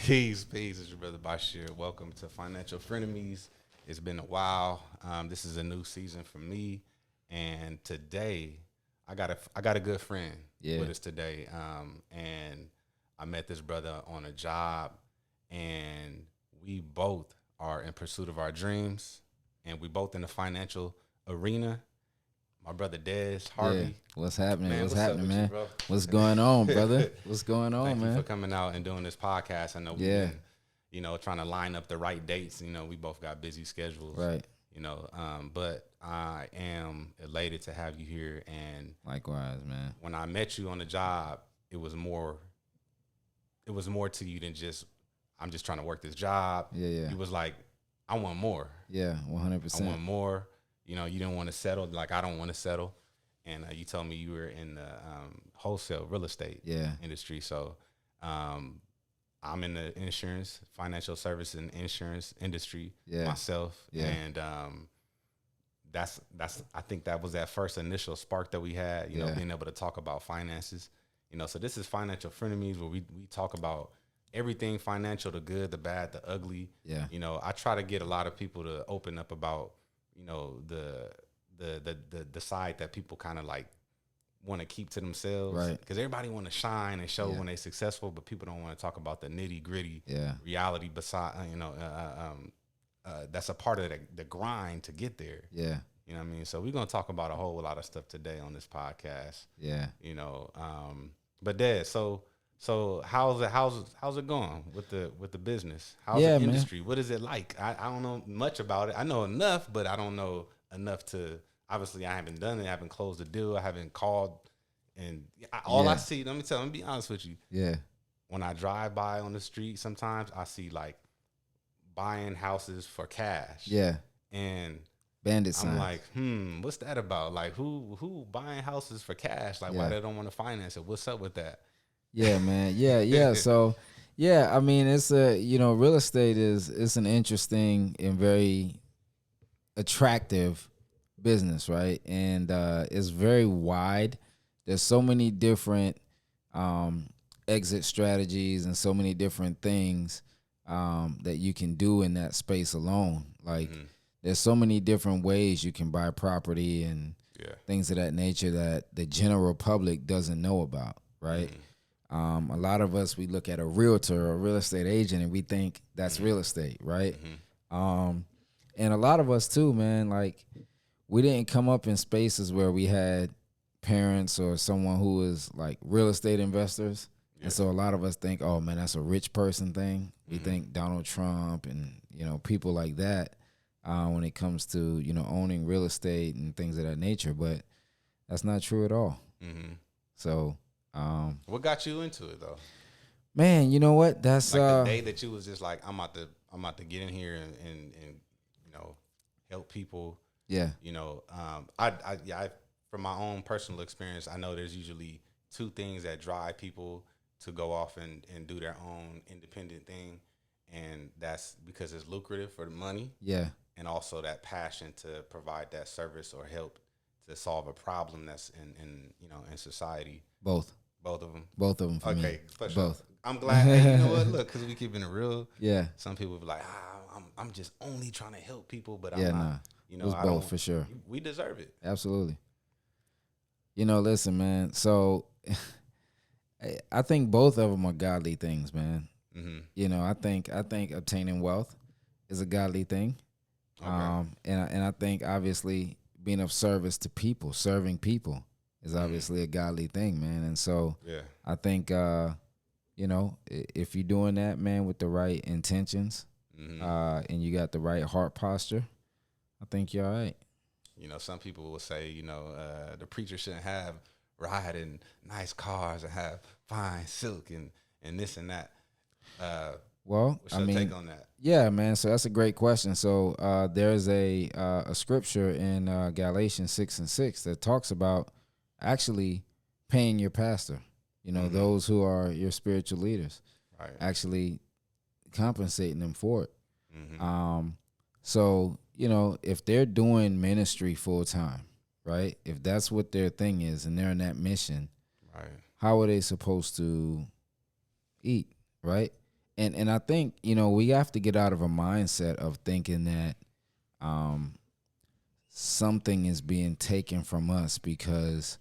Peace. It's your brother Bashir. Welcome to Financial Frenemies. It's been a while. This is a new season for me, and today I got a good friend with us today. And I met this brother on a job, and we both are in pursuit of our dreams, and we both in the financial arena. My brother Dez Harvey. Yeah. What's happening? Man, what's what's up happening, with you, man? bro? What's going on, brother? What's going on, Thank you man? for coming out and doing this podcast. I know we've been, trying to line up the right dates. We both got busy schedules. Right. But I am elated to have you here. And Likewise, man. when I met you on the job, it was more to you than just, I'm just trying to work this job. Yeah. You was like, I want more. Yeah, 100%. I want more. You didn't want to settle. Like, I don't want to settle. And you told me you were in the wholesale real estate industry. So I'm in the financial service and insurance industry myself. Yeah. And that's I think that was that first initial spark that we had, being able to talk about finances. So this is Financial Frenemies, where we talk about everything financial, the good, the bad, the ugly. Yeah. I try to get a lot of people to open up about, the side that people kind of like want to keep to themselves, right? Because everybody want to shine and show when they're successful, but people don't want to talk about the nitty gritty reality. Beside, that's a part of the grind to get there. Yeah, you know what I mean. So we're gonna talk about a whole lot of stuff today on this podcast. Yeah, but Dad, so how's it going with the business? How's the industry? Man. What is it like? I don't know much about it. I know enough, but I don't know enough to. Obviously, I haven't done it. I haven't closed the deal. I haven't called, and I see. Let me be honest with you. Yeah. When I drive by on the street, sometimes I see like buying houses for cash. Yeah. And bandit signs. I'm like, what's that about? Like, who buying houses for cash? Like, why they don't want to finance it? What's up with that? Yeah, man. Yeah. So, I mean, it's real estate is an interesting and very attractive business, right? And it's very wide. There's so many different exit strategies and so many different things that you can do in that space alone. Like, there's so many different ways you can buy property and things of that nature that the general public doesn't know about, right? A lot of us, we look at a realtor or a real estate agent and we think that's real estate, right? And a lot of us too, man, like, we didn't come up in spaces where we had parents or someone who was like real estate investors. Yeah. And so a lot of us think, oh man, that's a rich person thing. We think Donald Trump and, people like that when it comes to, owning real estate and things of that nature. But that's not true at all. So what got you into it though? Man, you know what? That's like the day that you was just like, I'm about to get in here and help people. Yeah. I from my own personal experience, I know there's usually two things that drive people to go off and do their own independent thing. And that's because it's lucrative for the money. Yeah. And also that passion to provide that service or help to solve a problem that's in society. Both of them for me. Okay, for sure. Both. I'm glad. Hey, you know what? Look, because we keeping it real. Yeah. Some people be like, I'm just only trying to help people, but I'm not. Nah. It was both for sure. We deserve it. Absolutely. Listen, man. So I think both of them are godly things, man. I think obtaining wealth is a godly thing. Okay. And I think obviously being of service to people, serving people is obviously a godly thing, man. And so I think if you're doing that, man, with the right intentions, and you got the right heart posture, I think you're all right. Some people will say, the preacher shouldn't have ride in nice cars and have fine silk and this and that. What's your take on that? Yeah, man. So that's a great question. So there's a scripture in Galatians 6:6 that talks about actually paying your pastor. Those who are your spiritual leaders, right? Actually compensating them for it. So, if they're doing ministry full time, right? If that's what their thing is and they're in that mission, right? How are they supposed to eat, right? And I think, we have to get out of a mindset of thinking that something is being taken from us because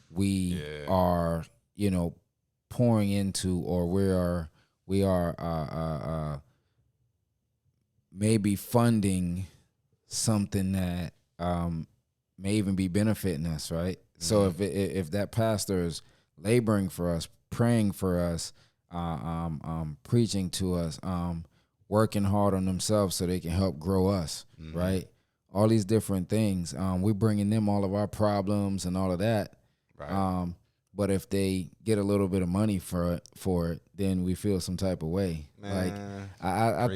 we are, pouring into, or we are maybe funding something that may even be benefiting us, right? Mm-hmm. So if that pastor is laboring for us, praying for us, preaching to us, working hard on themselves so they can help grow us, mm-hmm. right? All these different things. We're bringing them all of our problems and all of that. Right. But if they get a little bit of money for it, then we feel some type of way. Man, like I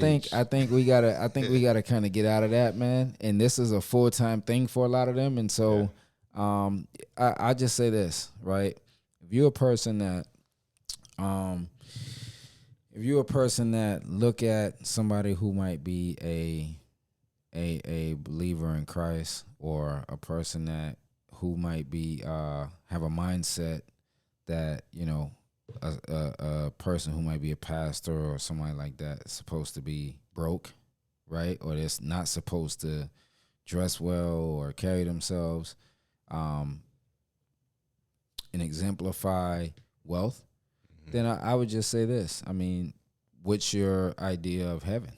think we gotta kind of get out of that, man. And this is a full-time thing for a lot of them. And so, I just say this, right? If you're a person that look at somebody who might be a believer in Christ, or a person who might be have a mindset that, a person who might be a pastor or somebody like that is supposed to be broke, right? Or they're not supposed to dress well or carry themselves and exemplify wealth, mm-hmm. then I would just say this. I mean, what's your idea of heaven,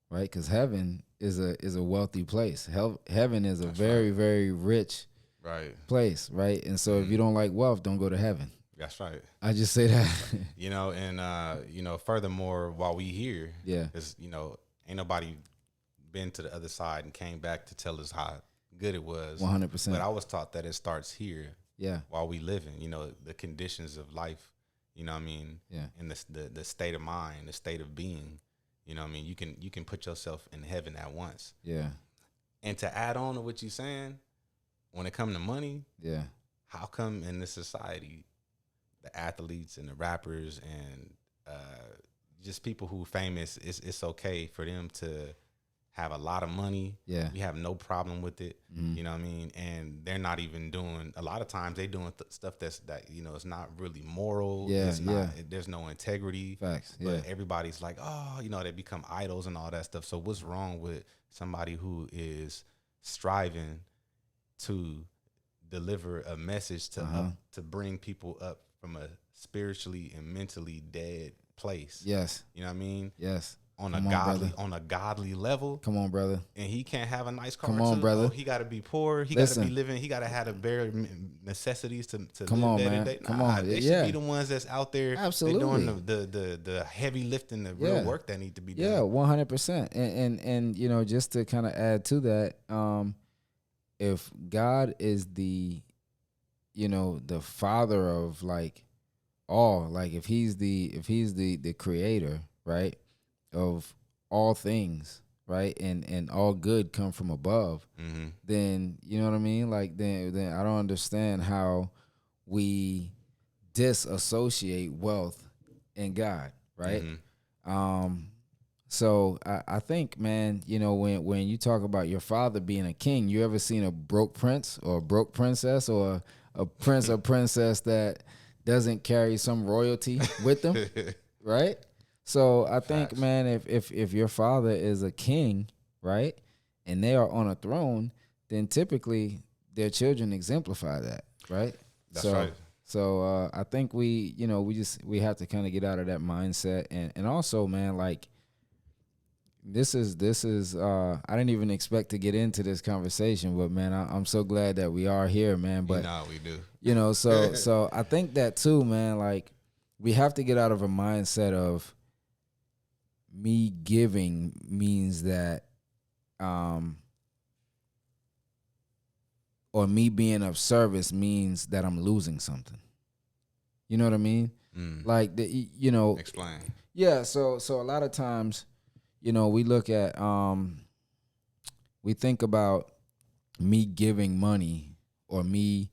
right? Because heaven is a wealthy place. Heaven is a very, very rich place, right? And so if you don't like wealth, don't go to heaven. That's right. I just say that. Furthermore, while we here, is, ain't nobody been to the other side and came back to tell us how good it was. 100%. But I was taught that it starts here. Yeah. While we living, the conditions of life, and the state of mind, the state of being, you can put yourself in heaven at once. Yeah. And to add on to what you're saying, when it comes to money, how come in this society, the athletes and the rappers and just people who are famous, it's okay for them to have a lot of money. Yeah. We have no problem with it. Mm-hmm. You know what I mean? And they're not even doing, a lot of times they doing stuff that it's not really moral. Yeah. It's not, there's no integrity. Facts. But everybody's like, they become idols and all that stuff. So what's wrong with somebody who is striving to deliver a message to bring people up from a spiritually and mentally dead place? Yes. You know what I mean? Yes. On a godly level. Come on, brother. And he can't have a nice car. Come on, brother. He got to be poor. He got to be living. He got to have the bare necessities to come live on, day man. to day. Come on. They should be the ones that's out there. Absolutely. Doing the heavy lifting, the real work that need to be done. Yeah, 100%. And just to kind of add to that, if God is the father of like all, like if he's the creator, right, of all things, right, and all good come from above, mm-hmm. then you know what I mean, like then I don't understand how we disassociate wealth and God, right? Mm-hmm. So I think, man, when you talk about your father being a king, you ever seen a broke prince or a broke princess or a prince or princess that doesn't carry some royalty with them, right? So I think, man, if your father is a king, right, and they are on a throne, then typically their children exemplify that, right? That's right. So I think we have to kind of get out of that mindset, and also, man, like this is I didn't even expect to get into this conversation, but man, I'm so glad that we are here, man. But we do. So I think that too, man, like we have to get out of a mindset of me giving means that or me being of service means that I'm losing something. You know what I mean? Like explain. Yeah, so a lot of times, we look at we think about me giving money or me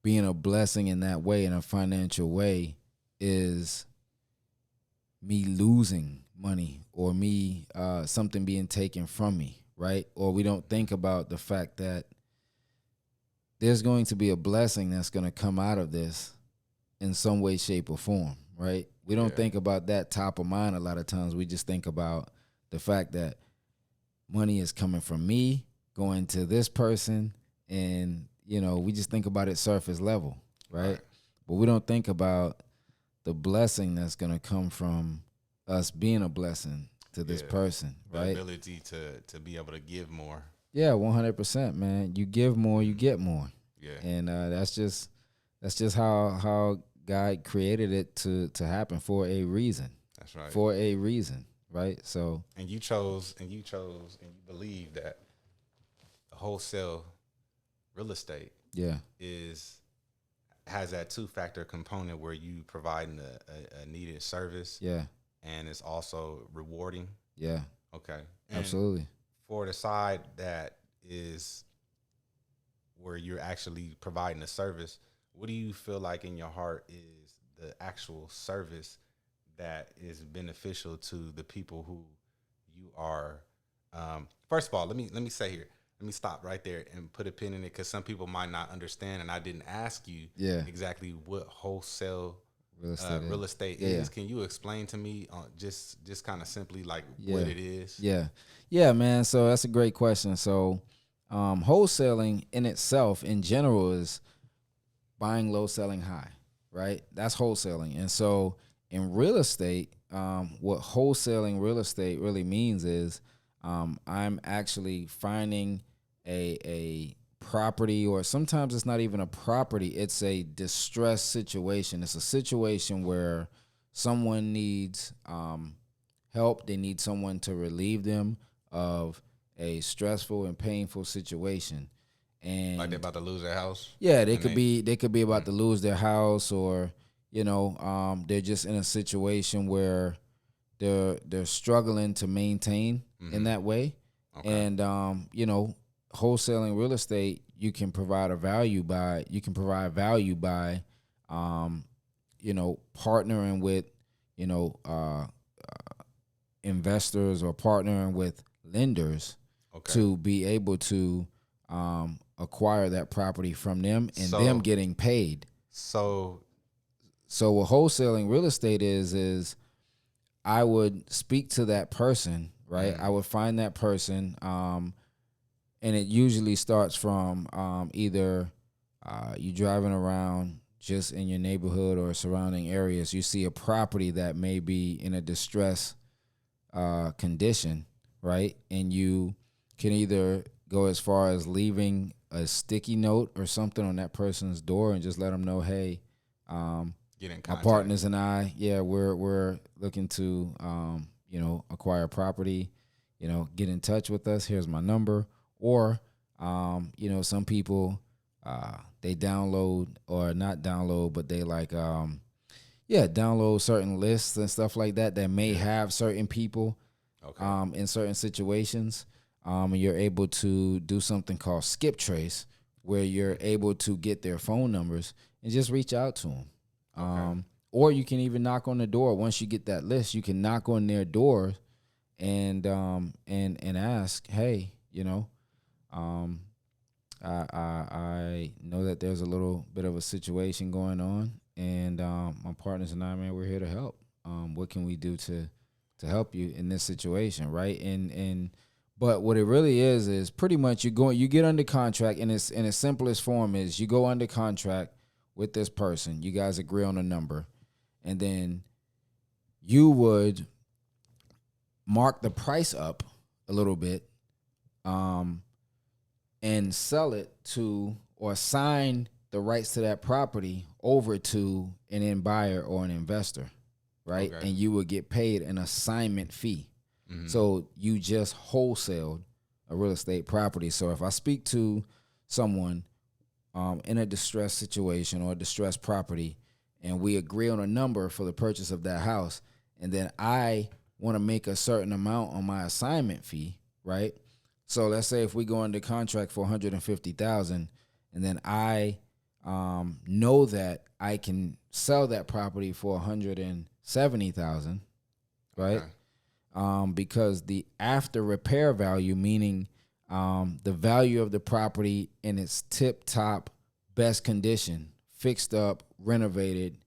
being a blessing in that way, in a financial way, is me losing money or me something being taken from me, right? Or we don't think about the fact that there's going to be a blessing that's going to come out of this in some way, shape, or form, right? We don't think about that top of mind a lot of times. We just think about the fact that money is coming from me, going to this person, and, you know, we just think about it surface level, right? But we don't think about the blessing that's going to come from us being a blessing to this person, right? The ability to be able to give more. Yeah, 100%, man. You give more, you get more. Yeah. And that's just how God created it to happen for a reason. That's right. For a reason, right? So and you believe that wholesale real estate has that 2-factor component where you providing a needed service. Yeah. And it's also rewarding. Yeah. Okay. And absolutely. For the side that is where you're actually providing a service, what do you feel like in your heart is the actual service that is beneficial to the people who you are? First of all, let me say here, let me stop right there and put a pin in it, because some people might not understand, and I didn't ask you exactly what wholesale real estate is. Can you explain to me just kind of simply like what it is? Yeah, man. So that's a great question. So wholesaling in itself, in general, is buying low, selling high, right? That's wholesaling. And so in real estate, what wholesaling real estate really means is I'm actually finding a property, or sometimes it's not even a property, it's a distressed situation. It's a situation where someone needs help. They need someone to relieve them of a stressful and painful situation. And like they're about to lose their house. Yeah, they could be about to lose their house, or, you know, they're just in a situation where they're struggling to maintain in that way. Okay. And you know, wholesaling real estate, you can provide value by you know, partnering with, you know, investors, or partnering with lenders to be able to acquire that property from them, and them getting paid. So what wholesaling real estate is I would speak to that person, right? I would find that person, and it usually starts from either you driving around just in your neighborhood or surrounding areas. You see a property that may be in a distress condition, right? And you can either go as far as leaving a sticky note or something on that person's door and just let them know, hey, get in contact. My partners and I, we're looking to, you know, acquire property. You know, get in touch with us. Here's my number. Or, you know, some people, they download, or not download, but they like, download certain lists and stuff like that may have certain people in certain situations. And you're able to do something called skip trace, where you're able to get their phone numbers and just reach out to them. Or you can even knock on the door. Once you get that list, you can knock on their door and ask, hey, you know, I know that there's a little bit of a situation going on, and my partners and I, man, we're here to help. What can we do to help you in this situation, right? But what it really is pretty much you get under contract, and it's in its simplest form is you go under contract with this person. You guys agree on a number, and then you would mark the price up a little bit, and sell it to, or assign the rights to that property over to an end buyer or an investor, right? And you would get paid an assignment fee. So you just wholesaled a real estate property. So if I speak to someone in a distressed situation or a distressed property, and we agree on a number for the purchase of that house, and then I want to make a certain amount on my assignment fee, right? So let's say if we go into contract for $150,000, and then I know that I can sell that property for $170,000, right? Because the after repair value, meaning the value of the property in its tip top best condition, fixed up, renovated,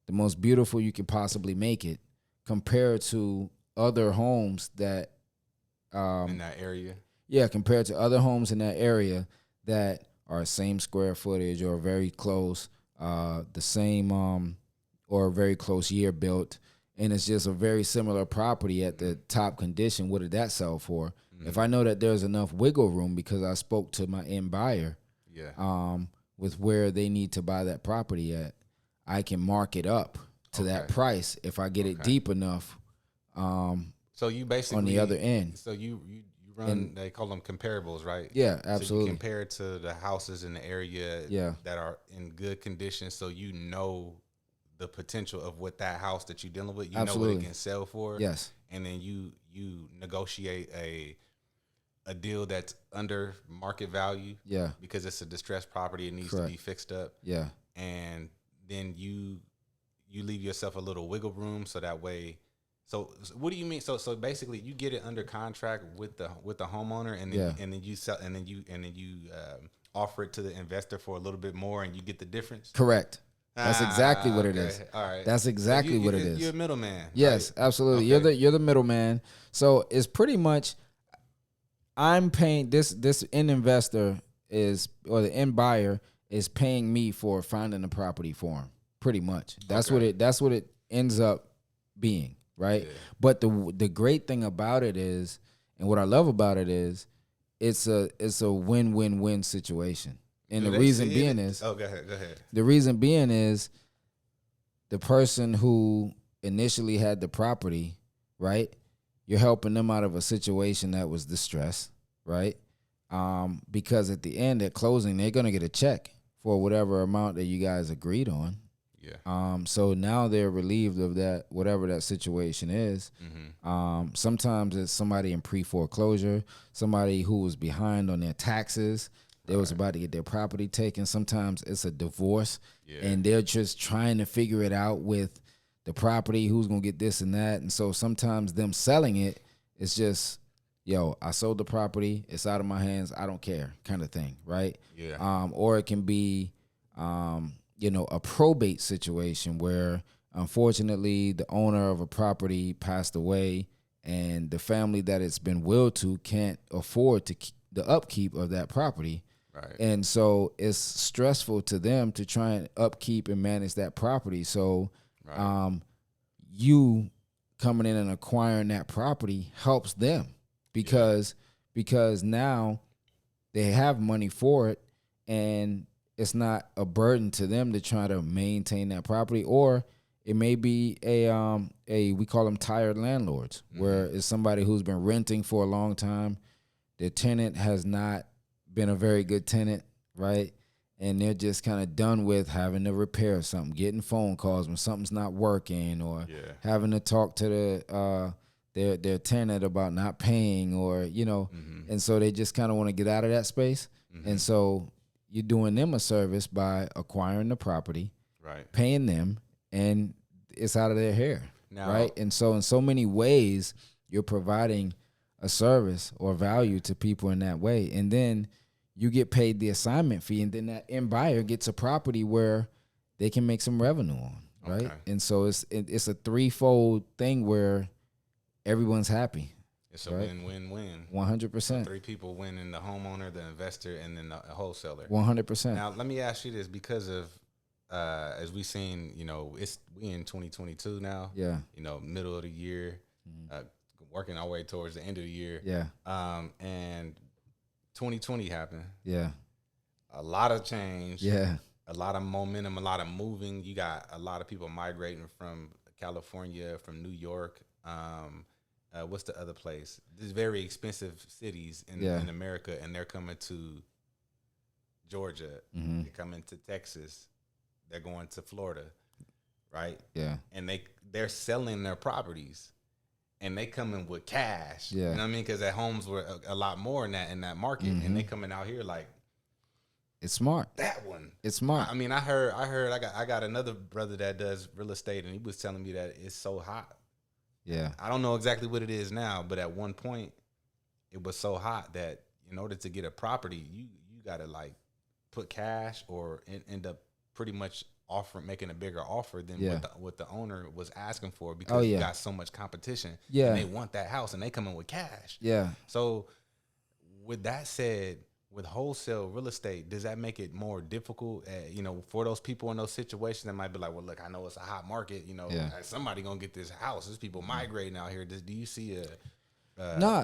the most beautiful you can possibly make it, compared to other homes that in that area. Yeah, compared to other homes in that area that are same square footage or very close, the same or very close year built, and it's just a very similar property at the top condition. What did that sell for? If I know that there's enough wiggle room because I spoke to my end buyer, with where they need to buy that property at, I can mark it up to that price if I get it deep enough. So you basically on the other end. So you run. They call them comparables, right? Yeah, absolutely. So you compare it to the houses in the area that are in good condition, so you know the potential of what that house that you're dealing with. You know what it can sell for. Yes, and then you negotiate a deal that's under market value. Yeah, because it's a distressed property. It needs to be fixed up. Yeah, and then you leave yourself a little wiggle room so that way. So what do you mean? So basically, you get it under contract with the homeowner, and then you sell, and then you offer it to the investor for a little bit more, and you get the difference. Correct. That's exactly what it is. All right. That's exactly what it is. You're a middleman. Yes, right? absolutely. Okay. You're the middleman. So it's pretty much, I'm paying this end investor or the end buyer is paying me for finding the property for him. Pretty much. That's what it ends up being. Right. Yeah. But the great thing about it is, and what I love about it is, it's a win-win-win situation. And the reason being is, go ahead. The reason being is, the person who initially had the property, right? You're helping them out of a situation that was distressed, right? Because at the end, at closing, they're gonna get a check for whatever amount that you guys agreed on. Yeah. So now they're relieved of that, whatever that situation is. Mm-hmm. Sometimes it's somebody in pre-foreclosure, somebody who was behind on their taxes. They was about to get their property taken. Sometimes it's a divorce, and they're just trying to figure it out with the property, who's going to get this and that. And so sometimes them selling it, it's just, I sold the property. It's out of my hands. I don't care, kind of thing, right? Yeah. Or it can be, a probate situation where, unfortunately, the owner of a property passed away, and the family that it's been willed to can't afford to the upkeep of that property. Right. And so it's stressful to them to try and upkeep and manage that property. So you coming in and acquiring that property helps them because now they have money for it, and it's not a burden to them to try to maintain that property. Or it may be we call them tired landlords, where it's somebody who's been renting for a long time. Their tenant has not been a very good tenant, right? And they're just kind of done with having to repair something, getting phone calls when something's not working, or having to talk to their tenant about not paying, or and so they just kind of want to get out of that space. And so you're doing them a service by acquiring the property, right, paying them, and it's out of their hair, right? And so in so many ways, you're providing a service or value to people in that way. And then you get paid the assignment fee, and then that end buyer gets a property where they can make some revenue on, right? Okay. And so it's a threefold thing where everyone's happy. It's a win-win-win. 100%. Three people winning: the homeowner, the investor, and then the wholesaler. 100%. Now, let me ask you this, because of as we seen, we in 2022 now. Yeah. Middle of the year, working our way towards the end of the year. Yeah. And 2020 happened. Yeah. A lot of change. Yeah. A lot of momentum, a lot of moving. You got a lot of people migrating from California, from New York. What's the other place? These very expensive cities in America, and they're coming to Georgia. Mm-hmm. They're coming to Texas. They're going to Florida, right? Yeah. And they're selling their properties, and they coming with cash. Yeah. You know what I mean? Because their homes were a lot more in that market, and they coming out here like, it's smart. That one. It's smart. I mean, I got another brother that does real estate, and he was telling me that it's so hot. Yeah. I don't know exactly what it is now, but at one point it was so hot that in order to get a property, you got to like put cash or end up pretty much making a bigger offer than what the owner was asking for, because you got so much competition. Yeah. And they want that house and they come in with cash. Yeah. So with that said, with wholesale real estate, does that make it more difficult, for those people in those situations that might be like, well, look, I know it's a hot market, somebody gonna get this house. There's people migrating out here. Do you see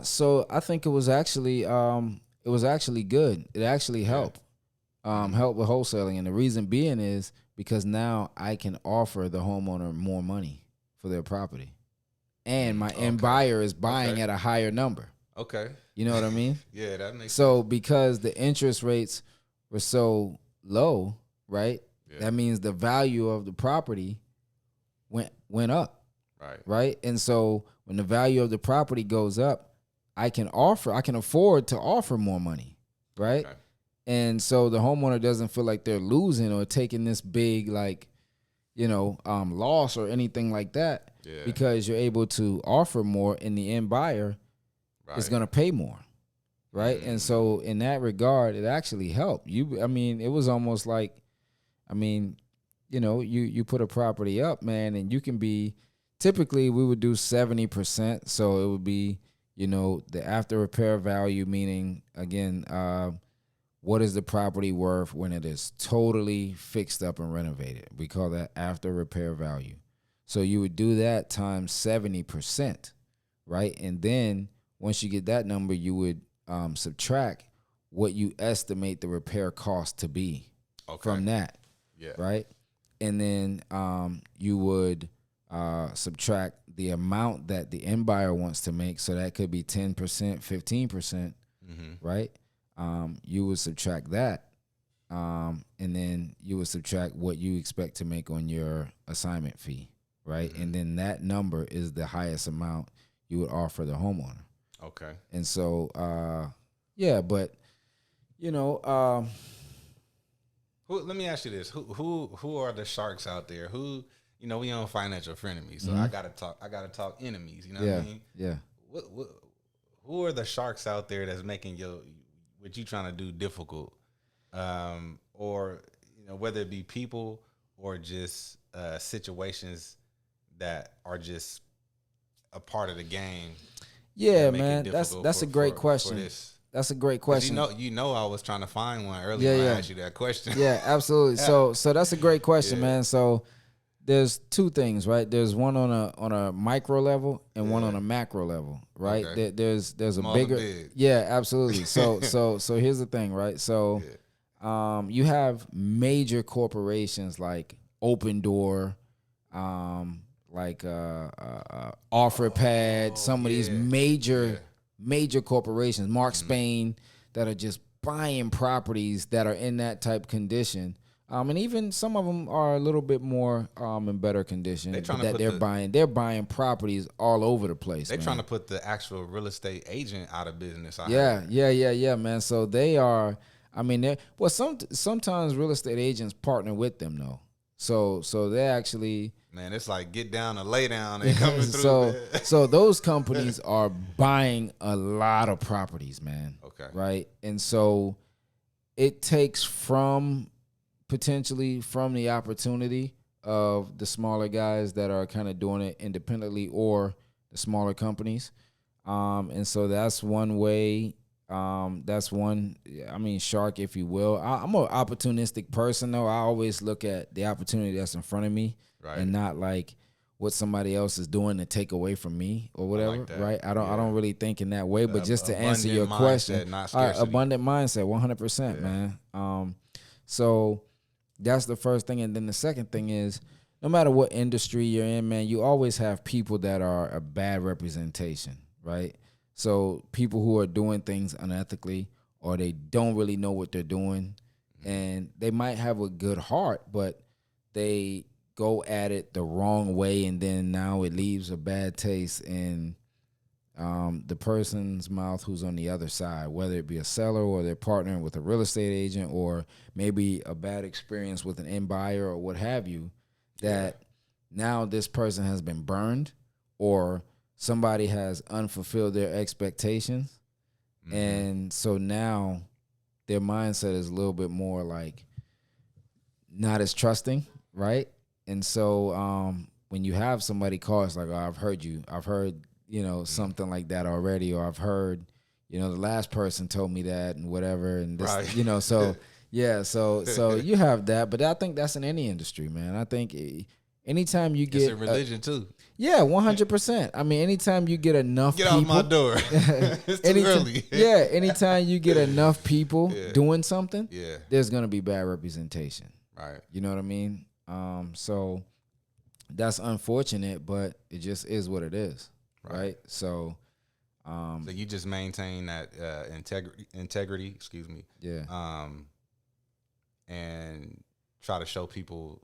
so I think it was actually good. It actually helped. Help with wholesaling, and the reason being is because now I can offer the homeowner more money for their property, and my end buyer is buying at a higher number. Okay, you know what I mean? Yeah, that makes so sense. Because the interest rates were so low, right? Yeah. That means the value of the property went up, right? And so when the value of the property goes up, I can afford to offer more money, right? Okay. And so the homeowner doesn't feel like they're losing or taking this big, loss or anything like that, because you're able to offer more, and the end buyer is going to pay more, right? Mm-hmm. And so in that regard, it actually helped. It was almost like, you put a property up, man, and you can be, typically we would do 70%. So it would be, the after repair value, meaning, again, what is the property worth when it is totally fixed up and renovated? We call that after repair value. So you would do that times 70%, right? And then once you get that number, you would subtract what you estimate the repair cost to be from that, right? And then you would subtract the amount that the end buyer wants to make. So that could be 10%, 15%, right? You would subtract that, and then you would subtract what you expect to make on your assignment fee, right? Mm-hmm. And then that number is the highest amount you would offer the homeowner. Okay. And so, let me ask you this: who are the sharks out there? Who, we on financial frenemies, so I gotta talk enemies. You know what I mean? Yeah. Who are the sharks out there that's making what you trying to do difficult, or whether it be people or just situations that are just a part of the game? Yeah, man, that's a great question. That's a great question. I was trying to find one earlier when I asked you that question. Yeah, absolutely. So that's a great question, man. So there's two things, right? There's one on a micro level and one on a macro level, right? Okay. There's a small bigger, yeah, absolutely. So here's the thing, right? So you have major corporations like Open Door, OfferPad, some of these major corporations, Mark Spain, that are just buying properties that are in that type condition. And even some of them are a little bit more in better condition. They're buying properties all over the place. They're trying to put the actual real estate agent out of business. Yeah, man. So they are. Sometimes real estate agents partner with them though. So they actually. Man, it's like get down and lay down and coming through. So those companies are buying a lot of properties, man. Okay. Right, and so it takes potentially from the opportunity of the smaller guys that are kind of doing it independently or the smaller companies. And so that's one way. That's one, shark, if you will. I'm an opportunistic person, though. I always look at the opportunity that's in front of me, right, and not like what somebody else is doing to take away from me or whatever, right? I don't really think in that way. But just to answer your question, abundant mindset, 100%, man. So that's the first thing. And then the second thing is, no matter what industry you're in, man, you always have people that are a bad representation, right? So people who are doing things unethically, or they don't really know what they're doing, and they might have a good heart, but they go at it the wrong way, and then now it leaves a bad taste in the person's mouth who's on the other side, whether it be a seller or they're partnering with a real estate agent, or maybe a bad experience with an end buyer or what have you, that now this person has been burned, or somebody has unfulfilled their expectations. Mm-hmm. And so now their mindset is a little bit more like not as trusting, right? And so when you have somebody call, it's like, oh, I've heard, something like that already, or I've heard, the last person told me that and whatever, and this, right. so yeah, so you have that, but I think that's in any industry, man. I think anytime you get it's a religion too. Yeah, 100%. I mean, anytime you get enough Get people, out my door. It's too early. Yeah, anytime you get enough people doing something, yeah, there's gonna be bad representation. right. You know what I mean? So that's unfortunate, but it just is what it is, right? So you just maintain that integrity. Excuse me. Yeah. And try to show people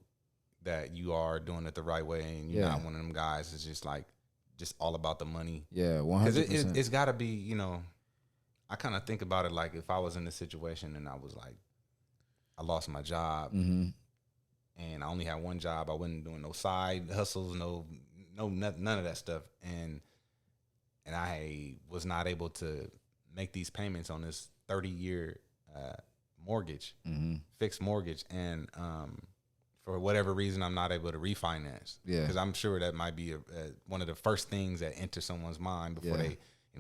that you are doing it the right way, and you're not one of them guys that's just all about the money. Yeah, 100%. Because it's got to be, I kind of think about it like if I was in this situation and I was like, I lost my job, and I only had one job. I wasn't doing no side hustles, none of that stuff, and I was not able to make these payments on this 30-year mortgage, fixed mortgage, and for whatever reason, I'm not able to refinance. Yeah, because I'm sure that might be one of the first things that enter someone's mind before they,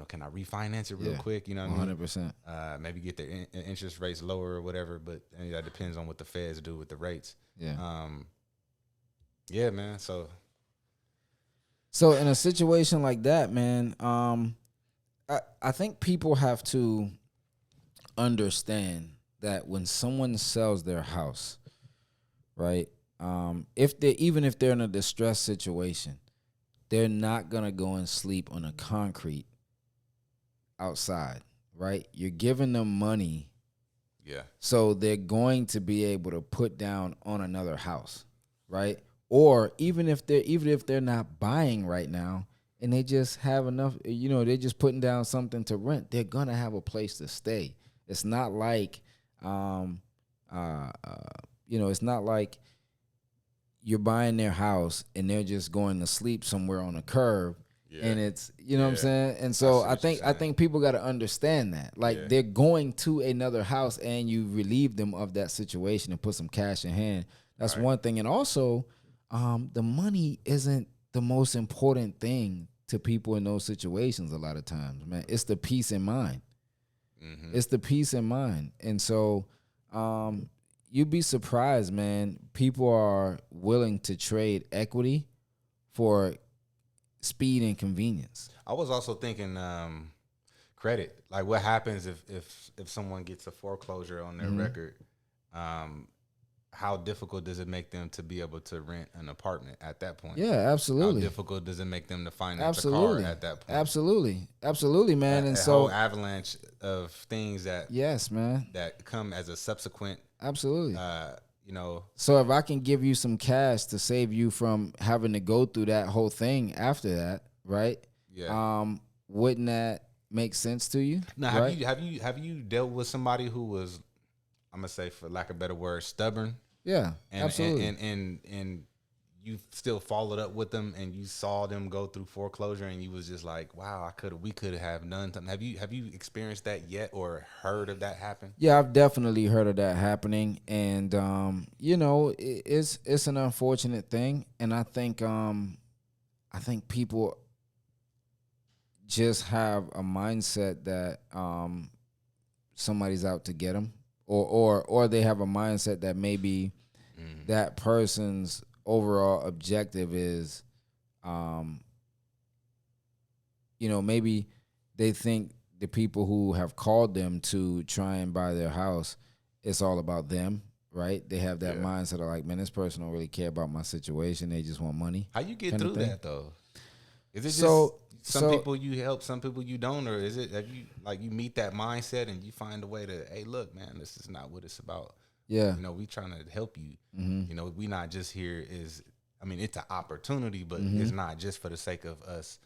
can I refinance it real quick? You know what I mean? 100%. Maybe get their interest rates lower or whatever, but that depends on what the feds do with the rates. Yeah. Yeah, man. So in a situation like that, man, I think people have to understand that when someone sells their house, right? If they're in a distressed situation, they're not gonna go and sleep on a concrete outside, right? You're giving them money, so they're going to be able to put down on another house, right? Or even if they're not buying right now and they just have enough, they're just putting down something to rent, they're gonna have a place to stay. It's not like it's not like you're buying their house and they're just going to sleep somewhere on a curb, and it's what I'm saying. And so I think people got to understand that, like, they're going to another house and you relieve them of that situation and put some cash in hand. That's one thing. And also, the money isn't the most important thing to people in those situations. A lot of times, man, it's the peace in mind. It's the peace in mind. And so, you'd be surprised, man. People are willing to trade equity for speed and convenience. I was also thinking credit. Like, what happens if someone gets a foreclosure on their record? How difficult does it make them to be able to rent an apartment at that point? Yeah, absolutely. How difficult does it make them to finance a car at that point? Absolutely, man. And so, whole avalanche of things that that come as a subsequent. Absolutely. So if I can give you some cash to save you from having to go through that whole thing after that, right? Yeah. Wouldn't that make sense to you? Now, right? have you dealt with somebody who was, I'm gonna say, for lack of a better word, stubborn? Yeah, and, absolutely. And you still followed up with them, and you saw them go through foreclosure, and you was just like, wow, we could have done something. Have you experienced that yet, or heard of that happen? Yeah, I've definitely heard of that happening, and it's an unfortunate thing, and I think people just have a mindset that somebody's out to get them, or they have a mindset that maybe that person's overall objective is, maybe they think the people who have called them to try and buy their house, it's all about them, right? They have that mindset of like, man, this person don't really care about my situation. They just want money. How you get through that though? Is it just some people you help, some people you don't, or is it you meet that mindset and you find a way to, hey, look, man, this is not what it's about. Yeah. We trying to help you. We not just here it's an opportunity, but it's not just for the sake of us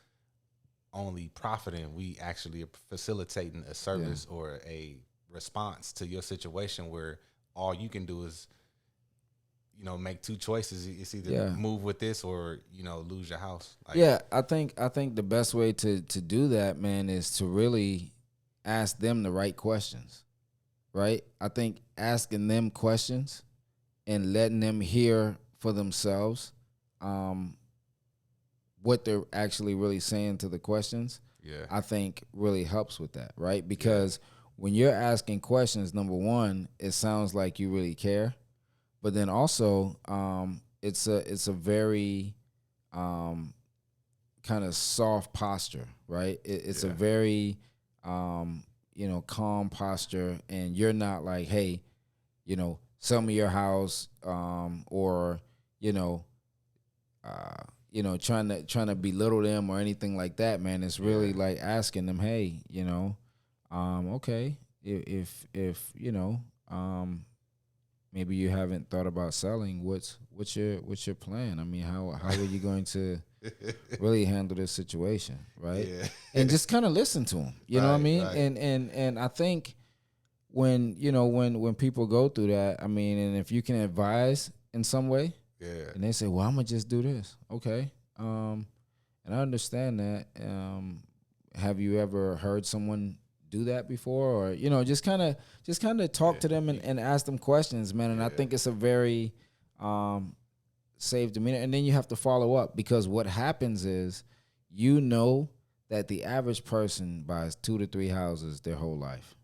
only profiting. We actually are facilitating a service or a response to your situation where all you can do is, make two choices. It's either move with this or, lose your house. I think the best way to do that, man, is to really ask them the right questions. Right? I think asking them questions and letting them hear for themselves, what they're actually really saying to the questions, I think really helps with that, right? Because when you're asking questions, number one, it sounds like you really care, but then also it's a very kind of soft posture, right? It's a very calm posture, and you're not like, hey, sell me your house, or trying to belittle them or anything like that, man. It's really like asking them, hey, okay, if maybe you haven't thought about selling, what's your plan? I mean, how are you going to really handle this situation, right? Yeah. And just kind of listen to them, you know what I mean? Right. And I think when people go through that, I mean, and if you can advise in some way, and they say, well, I'm gonna just do this, okay, and I understand that. Have you ever heard someone do that before, or just kind of talk to them and ask them questions, man? And I think it's a very safe demeanor. And then you have to follow up, because what happens is, that the average person buys 2 to 3 houses their whole life,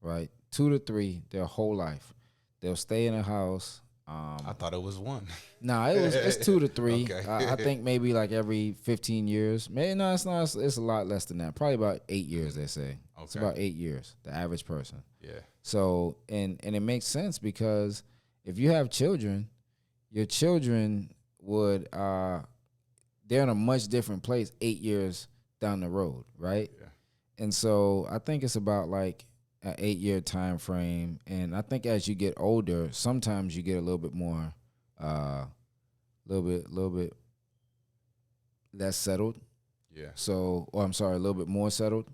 right? 2 to 3 their whole life. They'll stay in a house. I thought it was 1. No, it's 2 to 3. Okay. I think maybe like every 15 years. Maybe no, it's not. It's a lot less than that. Probably about 8 years, they say. Okay. It's about 8 years, the average person. Yeah. So and it makes sense, because if you have children, your children would they're in a much different place 8 years down the road, right? Yeah. And so I think it's about like an 8-year time frame, and I think as you get older, sometimes you get a little bit more, little bit less settled. Yeah. So, a little bit more settled.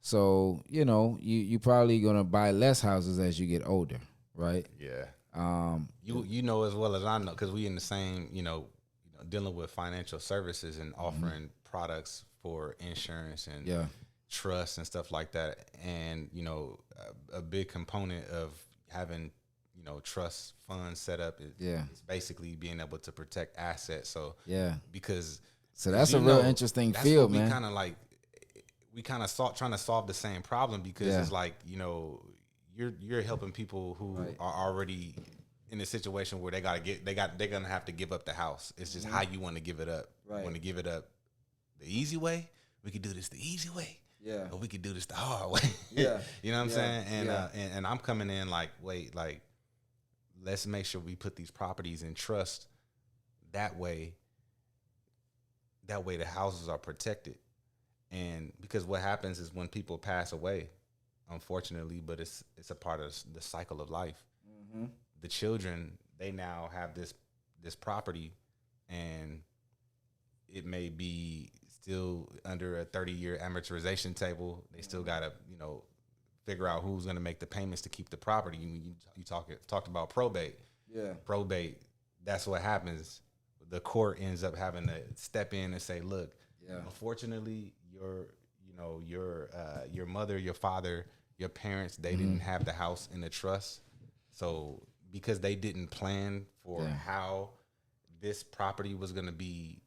So you probably gonna buy less houses as you get older, right? Yeah. You know as well as I know, because we in the same dealing with financial services and offering products for insurance and trust and stuff like that. And, a big component of having, trust funds set up is basically being able to protect assets. So, so that's a real interesting field, man. We kind of trying to solve the same problem, because it's like, you're helping people who are already in a situation where they're gonna have to give up the house. It's just how you want to give it up. Right. You want to give it up the easy way? We could do this the easy way. Yeah. Or we could do this the hard way. Yeah. You know what I'm saying? And and I'm coming in like, wait, like, let's make sure we put these properties in trust. That way the houses are protected. And because what happens is when people pass away, unfortunately, but it's a part of the cycle of life. Mm-hmm. The children, they now have this property, and it may be still under a 30-year amortization table. They still got to, figure out who's going to make the payments to keep the property. You talked about probate. Yeah. Probate, that's what happens. The court ends up having to step in and say, look, unfortunately, your mother, your father, your parents, they didn't have the house in the trust. So because they didn't plan for how this property was going to be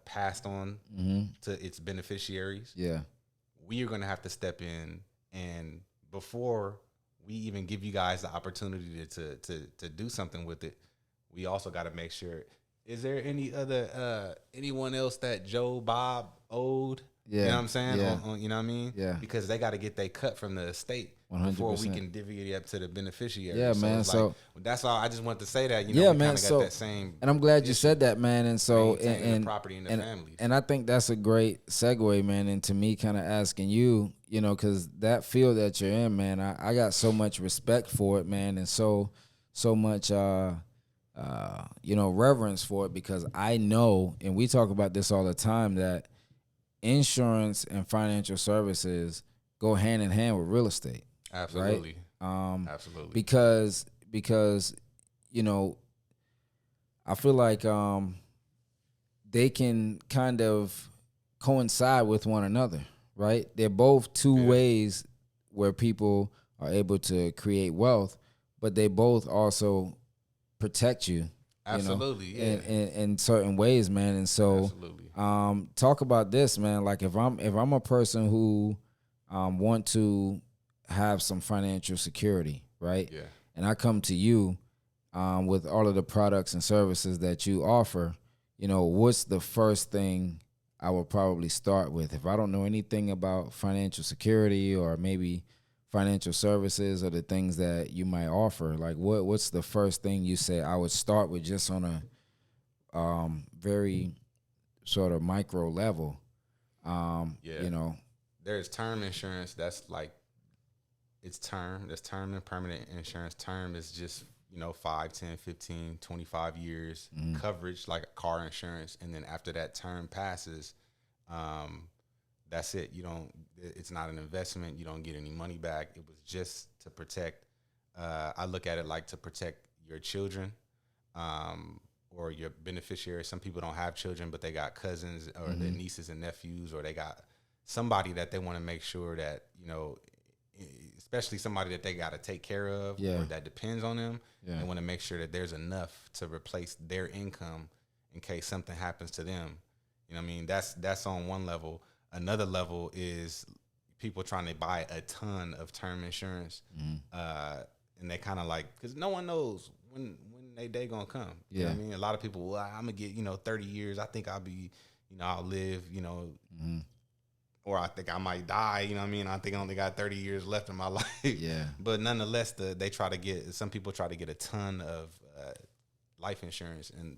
passed on to its beneficiaries, we are going to have to step in, and before we even give you guys the opportunity to do something with it, we also got to make sure, is there anyone else that Joe Bob owed? Yeah. You know what I'm saying? Yeah. You know what I mean? Yeah. Because they got to get their cut from the estate 100%. Before we can divvy it up to the beneficiary. Yeah, man. So that's all. I just want to say that. Yeah, man. So got that same. And I'm glad you said that, man. And so and the property and the families. And I think that's a great segue, man, into me kind of asking you, because that field that you're in, man, I got so much respect for it, man, and so much reverence for it, because I know, and we talk about this all the time, that insurance and financial services go hand in hand with real estate. Absolutely. Right? Absolutely. Because I feel like they can kind of coincide with one another, right? They're both two ways where people are able to create wealth, but they both also protect you Absolutely, you know, in certain ways, man. And so, talk about this, man. Like if I'm a person who want to have some financial security, right? Yeah. And I come to you with all of the products and services that you offer, you know, what's the first thing I would probably start with? If I don't know anything about financial security or maybe financial services or the things that you might offer, like what's the first thing you say I would start with, just on a very sort of micro level? You know, there's term insurance that's like, it's term. There's term and permanent insurance. Term is just, 5, 10, 15, 25 years coverage, like a car insurance. And then after that term passes, that's it. It's not an investment. You don't get any money back. It was just to protect. I look at it like to protect your children, or your beneficiaries. Some people don't have children, but they got cousins or their nieces and nephews, or they got somebody that they want to make sure that, especially somebody that they got to take care of or that depends on them. They want to make sure that there's enough to replace their income in case something happens to them. You know what I mean? That's on one level. Another level is people trying to buy a ton of term insurance. And they kind of like, because no one knows when they day gonna come. You know what I mean? A lot of people, well, I'm gonna get, 30 years. I think I'll be, I'll live, or I think I might die. You know what I mean? I think I only got 30 years left in my life. Yeah. But nonetheless, some people try to get a ton of life insurance, and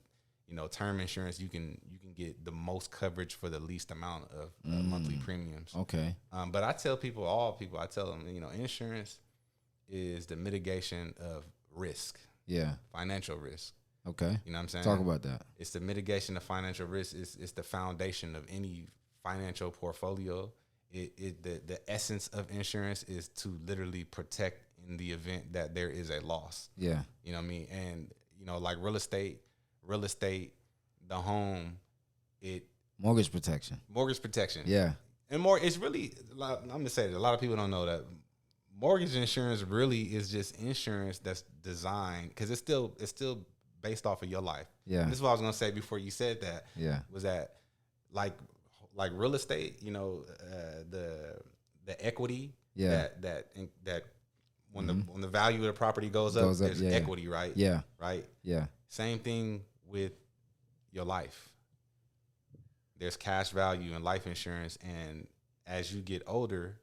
term insurance, you can get the most coverage for the least amount of monthly premiums. Okay. But I tell I tell them, insurance is the mitigation of risk. Yeah. Financial risk. Okay. You know what I'm saying? Talk about that. It's the mitigation of financial risk. It's the foundation of any financial portfolio. The essence of insurance is to literally protect in the event that there is a loss. Yeah. You know what I mean? And, like real estate, the home, mortgage protection. Yeah. And more, it's really, I'm going to say that a lot of people don't know that mortgage insurance really is just insurance that's designed, because it's still based off of your life. Yeah. And this is what I was going to say before you said that. Yeah. Was that like real estate, the equity that when the value of the property goes up, there's equity, right? Yeah. Right? Yeah. Same thing with your life. There's cash value in life insurance, and as you get older,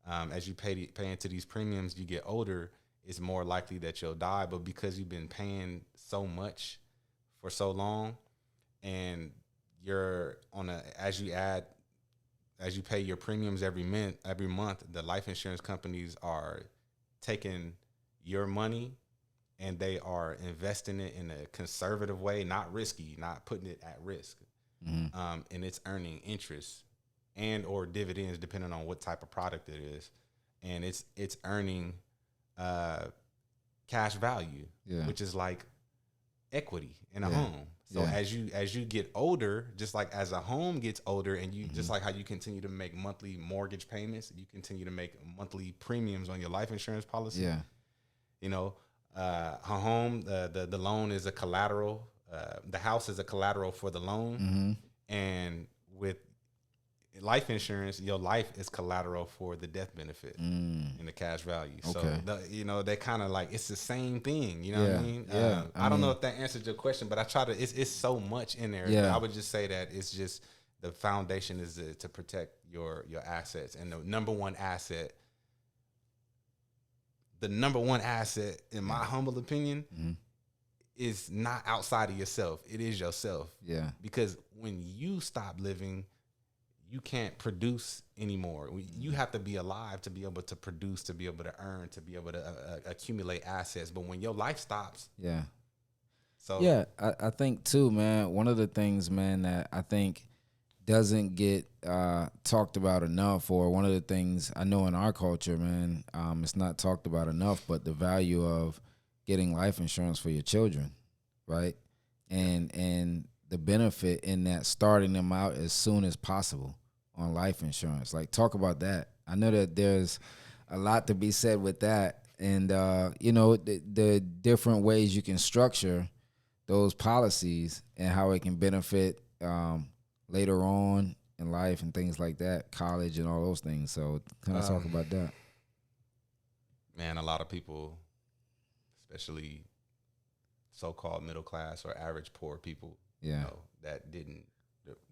as you pay into these premiums, you get older, it's more likely that you'll die. But because you've been paying so much for so long, and you're as you pay your premiums every month, the life insurance companies are taking your money and they are investing it in a conservative way, not risky, not putting it at risk. And it's earning interest and or dividends, depending on what type of product it is. And it's earning cash value, which is like equity in a home. So as you get older, just like as a home gets older, and you just like how you continue to make monthly mortgage payments, you continue to make monthly premiums on your life insurance policy. Yeah. A home, the loan is a collateral. The house is a collateral for the loan, and with life insurance, your life is collateral for the death benefit and the cash value. Okay. So they kind of like, it's the same thing. You know what I mean? Yeah. I don't know if that answered your question, but I try to. It's so much in there. Yeah. I would just say that it's just the foundation is to protect your assets, and the number one asset. The number one asset, in my humble opinion, is not outside of yourself. It is yourself. Yeah. Because when you stop living, you can't produce anymore. You have to be alive to be able to produce, to be able to earn, to be able to accumulate assets. But when your life stops. Yeah. So. Yeah, I think too, man, one of the things, man, that I think doesn't get talked about enough, or one of the things I know in our culture, man, it's not talked about enough, but the value of getting life insurance for your children, right? And the benefit in that, starting them out as soon as possible on life insurance. Like, talk about that. I know that there's a lot to be said with that, and the different ways you can structure those policies and how it can benefit later on in life and things like that, college and all those things. So kind of talk about that. Man, a lot of people, especially so-called middle class or average poor people, you know,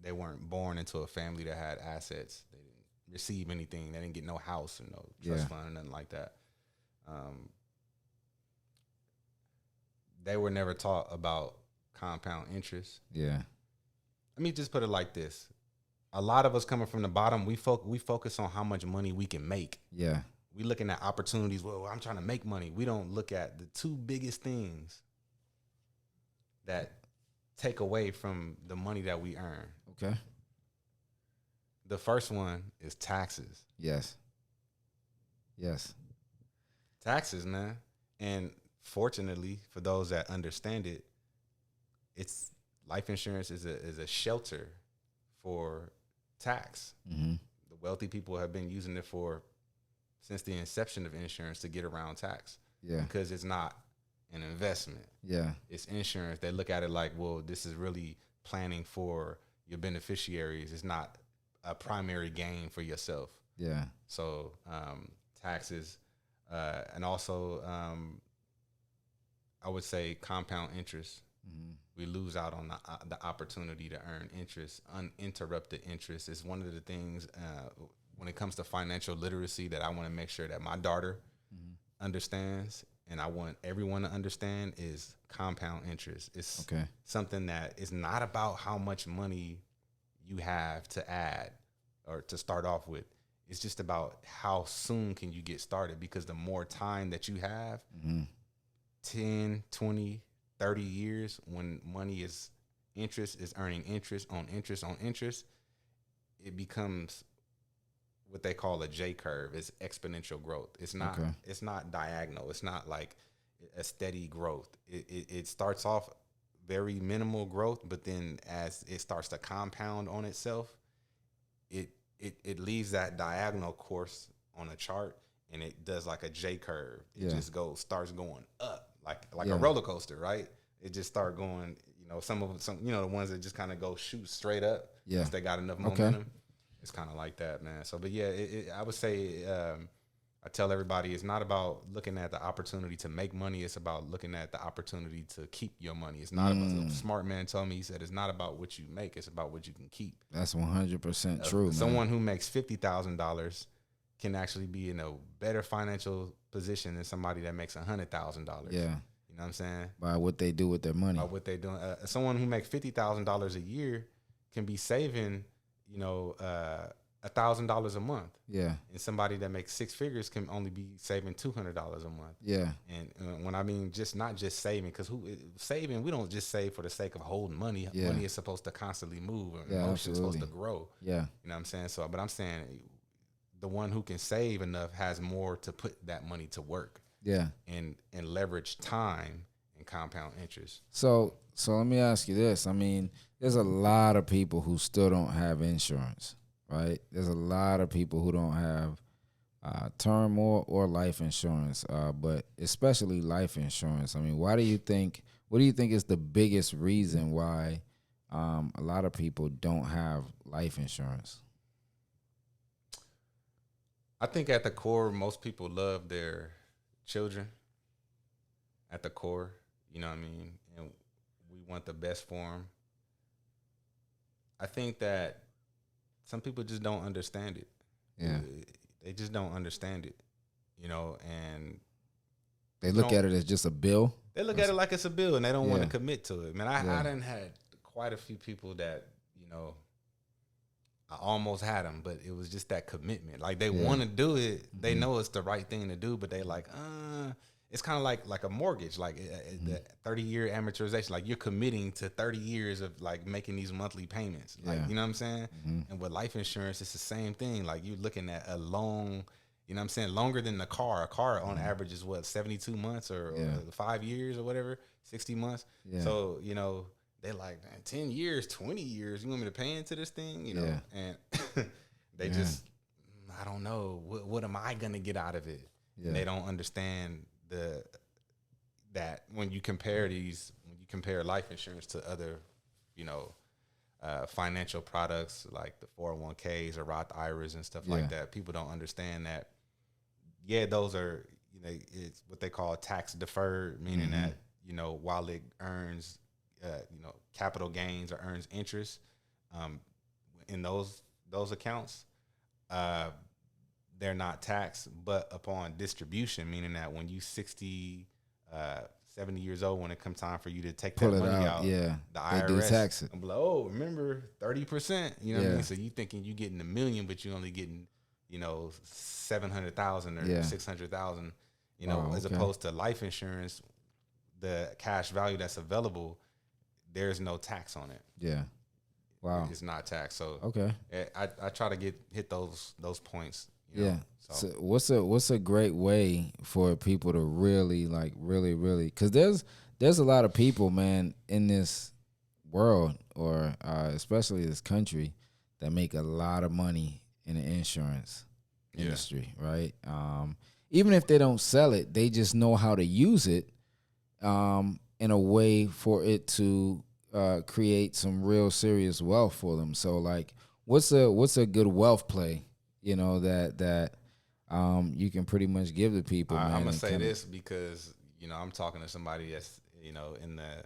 they weren't born into a family that had assets. They didn't receive anything. They didn't get no house or no trust fund or nothing like that. They were never taught about compound interest. Yeah. Let me just put it like this. A lot of us coming from the bottom, we focus on how much money we can make. Yeah. We looking at opportunities. Well, I'm trying to make money. We don't look at the two biggest things that take away from the money that we earn. Okay. The first one is taxes. Yes. Yes. Taxes, man. And fortunately, for those that understand it, it's life insurance is a shelter for tax. Mm-hmm. The wealthy people have been using it since the inception of insurance to get around tax. Yeah. Because it's not an investment. Yeah. It's insurance. They look at it like, well, this is really planning for your beneficiaries. It's not a primary gain for yourself. Yeah. So taxes, and also I would say compound interest. Mm-hmm. We lose out on the opportunity to earn interest. Uninterrupted interest is one of the things when it comes to financial literacy that I want to make sure that my daughter understands, and I want everyone to understand, is compound interest. It's something that is not about how much money you have to add or to start off with. It's just about how soon can you get started, because the more time that you have, 10, 20, 30 years, when money is earning interest on interest on interest, it becomes what they call a J curve. It's exponential growth. It's not diagonal. It's not like a steady growth. It starts off very minimal growth, but then as it starts to compound on itself, it leaves that diagonal course on a chart, and it does like a J curve. It just starts going up like a roller coaster, right? It just start going, some the ones that just kind of shoot straight up. Yeah. Once they got enough momentum. It's kind of like that, man. So, but yeah, I would say, I tell everybody, it's not about looking at the opportunity to make money. It's about looking at the opportunity to keep your money. It's not about, a smart man told me, he said, it's not about what you make. It's about what you can keep. That's 100% true, man. Someone who makes $50,000 can actually be in a better financial position than somebody that makes $100,000. Yeah. You know what I'm saying? By what they do with their money. By what they doing. Someone who makes $50,000 a year can be saving, $1,000 a month. Yeah. And somebody that makes six figures can only be saving $200 a month. Yeah. And when I mean not just saving, because saving, we don't just save for the sake of holding money. Yeah. Money is supposed to constantly move. Emotion is supposed to grow. Yeah. You know what I'm saying? So, but I'm saying the one who can save enough has more to put that money to work. Yeah. And leverage time and compound interest. So let me ask you this. I mean, there's a lot of people who still don't have insurance, right? There's a lot of people who don't have term or life insurance, but especially life insurance. I mean, what do you think is the biggest reason why a lot of people don't have life insurance? I think at the core, most people love their children. At the core, you know what I mean? And we want the best for them. I think that some people just don't understand it. Yeah. They just don't understand it, and they look at it as just a bill. They look at it like it's a bill, and they don't want to commit to it. Man, I done had quite a few people that, I almost had them, but it was just that commitment. Like, they want to do it. They know it's the right thing to do, but they like, it's kind of like a mortgage, like the 30-year amortization. Like, you're committing to 30 years of like making these monthly payments. Like, you know what I'm saying? And with life insurance, it's the same thing. Like, you're looking at a long, you know what I'm saying, longer than the car. A car on average is 72 months or 5 years or whatever, 60 months. Yeah. So, they're like, 10 years, 20 years, you want me to pay into this thing? And they just, I don't know, what am I going to get out of it? Yeah. And they don't understand that when you compare life insurance to other, financial products like the 401ks or Roth IRAs and stuff like that, people don't understand that. Yeah, those are, it's what they call tax deferred, meaning that, while it earns, capital gains or earns interest, in those accounts, they're not taxed, but upon distribution, meaning that when you 60, 70 years old, when it comes time for you to take that money out, the IRS do tax it. I'm like, oh, remember 30%, you know what I mean? So you thinking you getting $1 million, but you only getting, 700,000 or 600,000, as opposed to life insurance, the cash value that's available, there's no tax on it. Yeah. Wow. It's not taxed. So okay. I try to hit those points. So what's a great way for people to really because there's a lot of people, man, in this world or especially this country that make a lot of money in the insurance industry, right? Even if they don't sell it, they just know how to use it in a way for it to create some real serious wealth for them. So like, what's a good wealth play, that you can pretty much give to people? I'm gonna say this because I'm talking to somebody that's in the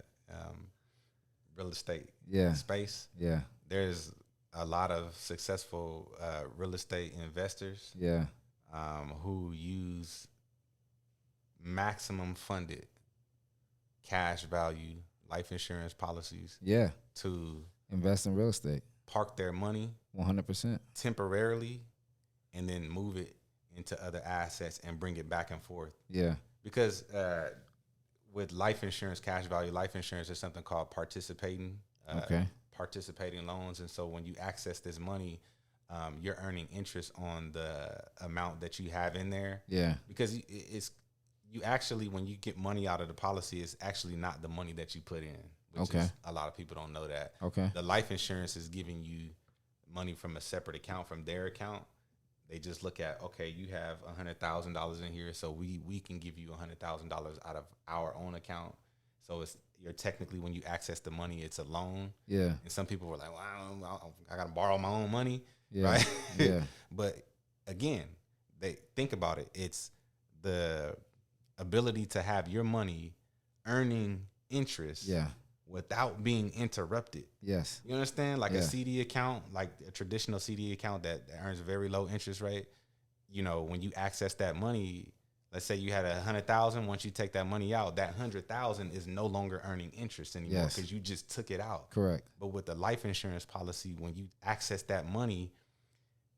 real estate space. Yeah, there's a lot of successful real estate investors. Who use maximum funded cash value life insurance policies. To invest in real estate, park their money 100% temporarily, and then move it into other assets and bring it back and forth. Because with life insurance, cash value life insurance, there's something called participating loans. And so when you access this money, you're earning interest on the amount that you have in there. Because you actually, when you get money out of the policy, it's actually not the money that you put in. Which is, a lot of people don't know that. The life insurance is giving you money from a separate account from their account. They just look at, okay, you have $100,000 in here, so we can give you $100,000 out of our own account. So you're technically, when you access the money, it's a loan. And some people were like, well, I got to borrow my own money, right? But again, they think about it. It's the ability to have your money earning interest without being interrupted. You understand? Like a CD account, like a traditional CD account that earns a very low interest rate. When you access that money, let's say you had 100,000. Once you take that money out, that 100,000 is no longer earning interest anymore because you just took it out. Correct. But with the life insurance policy, when you access that money,